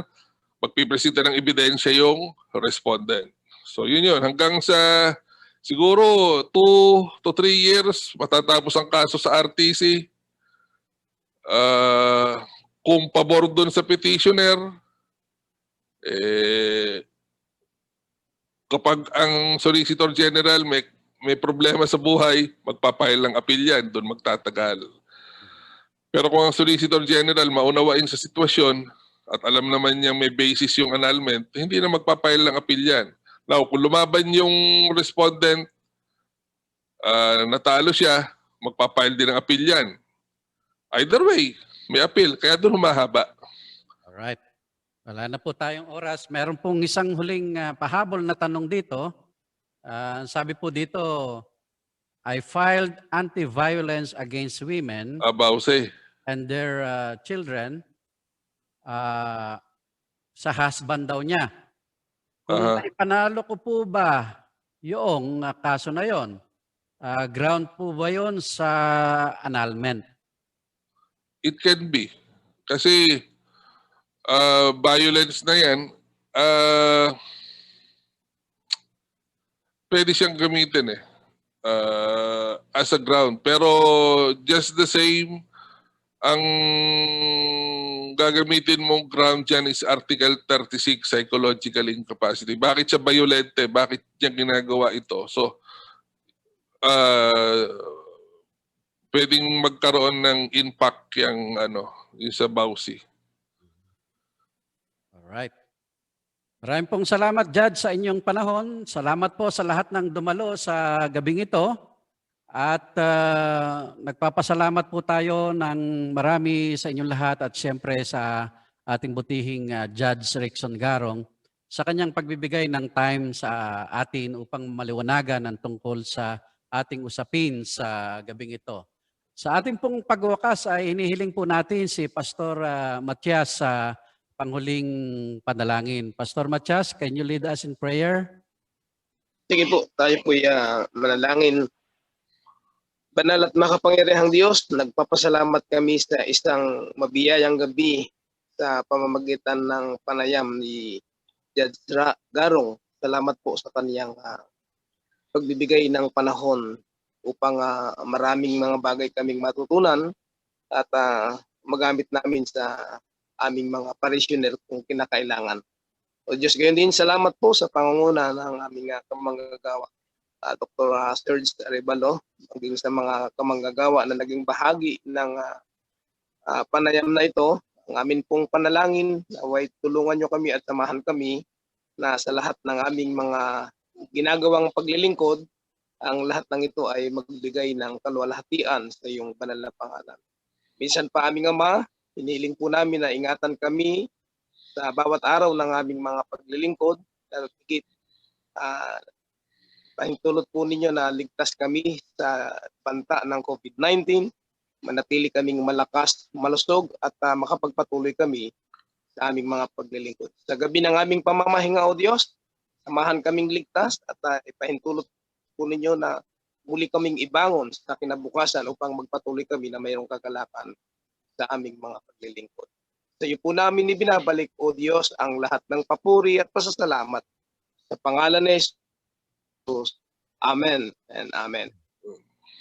magpipresenta ng ebidensya yung respondent. So yun. Hanggang sa siguro 2 to 3 years, matatapos ang kaso sa RTC. Kung pabor doon sa petitioner, kapag ang Solicitor General may problema sa buhay, magpapahil ng appeal yan, doon magtatagal. Pero kung ang Solicitor General maunawain sa sitwasyon at alam naman niya may basis yung annulment, hindi na magpapahil ng appeal yan. Now, kung lumaban yung respondent, natalo siya, magpapahil din ng appeal yan. Either way, may appeal, kaya doon humahaba. Alright. Wala na po tayong oras. Meron pong isang huling pahabol na tanong dito. Sabi po dito, I filed anti-violence against women Abause. and their children sa husband daw niya. Kung may panalo ko po ba yung kaso na yon, ground po ba yon sa annulment? It can be. Kasi violence na yan, pwede siyang gamitin as a ground. Pero just the same, ang gagamitin mong ground dyan is Article 36, psychological incapacity. Bakit siya violente? Bakit niya ginagawa ito? So, pwedeng magkaroon ng impact yung sa bawsi. Alright. Maraming pong salamat, Judge, sa inyong panahon. Salamat po sa lahat ng dumalo sa gabing ito. At nagpapasalamat po tayo ng marami sa inyong lahat at siyempre sa ating butihing Judge Rixon Garong sa kanyang pagbibigay ng time sa atin upang maliwanagan ang tungkol sa ating usapin sa gabing ito. Sa ating pong pagwakas ay hinihiling po natin si Pastor Matias sa panghuling panalangin. Pastor Matias, can you lead us in prayer? Sige po, tayo po manalangin. Banal at makapangyarihang Diyos, nagpapasalamat kami sa isang mabiyayang gabi sa pamamagitan ng panayam ni Judge Garong. Salamat po sa kaniyang pagbibigay ng panahon upang maraming mga bagay kaming matutunan at magamit namin sa aming mga parishioner kung kinakailangan. O Diyos, gayon din salamat po sa pangunguna ng aming kamanggagawa. Dr. Sergio Arevalo, maging sa mga kamanggagawa na naging bahagi ng panayam na ito. Ang amin pong panalangin, naway tulungan nyo kami at samahan kami na sa lahat ng aming mga ginagawang paglilingkod, ang lahat ng ito ay magbigay ng kaluwalhatian sa iyong banal na pangalan. Minsan pa aming Ama, hinihiling po namin na ingatan kami sa bawat araw ng aming mga paglilingkod, lalo higit pahintulot po ninyo na ligtas kami sa banta ng COVID-19, manatili kaming malakas, malusog at makapagpatuloy kami sa aming mga paglilingkod. Sa gabi ng aming pamamahinga, O Diyos, samahan kaming ligtas at ipahintulot po ninyo na muli kaming ibangon sa kinabukasan upang magpatuloy kami na mayroong kagalakan sa aming mga paglilingkod. Sa iyo po namin ibinabalik, O Diyos, ang lahat ng papuri at pasasalamat sa pangalan ni Jesus. Amen and amen.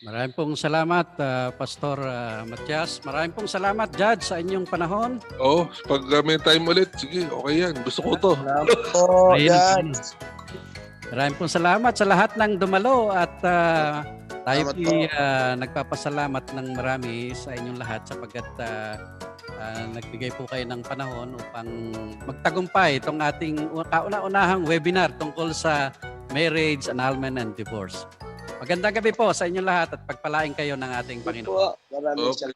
Maraming pong salamat, Pastor Matias. Maraming pong salamat, Judge, sa inyong panahon. Oh, pag may time ulit, sige, okay yan. Gusto ko to. Salamat po, Ayun. Judge. Maraming pong salamat sa lahat ng dumalo at tayo Salamat po nagpapasalamat ng marami sa inyong lahat sapagkat nagbigay po kayo ng panahon upang magtagumpay itong ating kauna-unahang webinar tungkol sa marriage, annulment, and divorce. Magandang gabi po sa inyong lahat at pagpalain kayo ng ating Panginoon. Maraming Okay.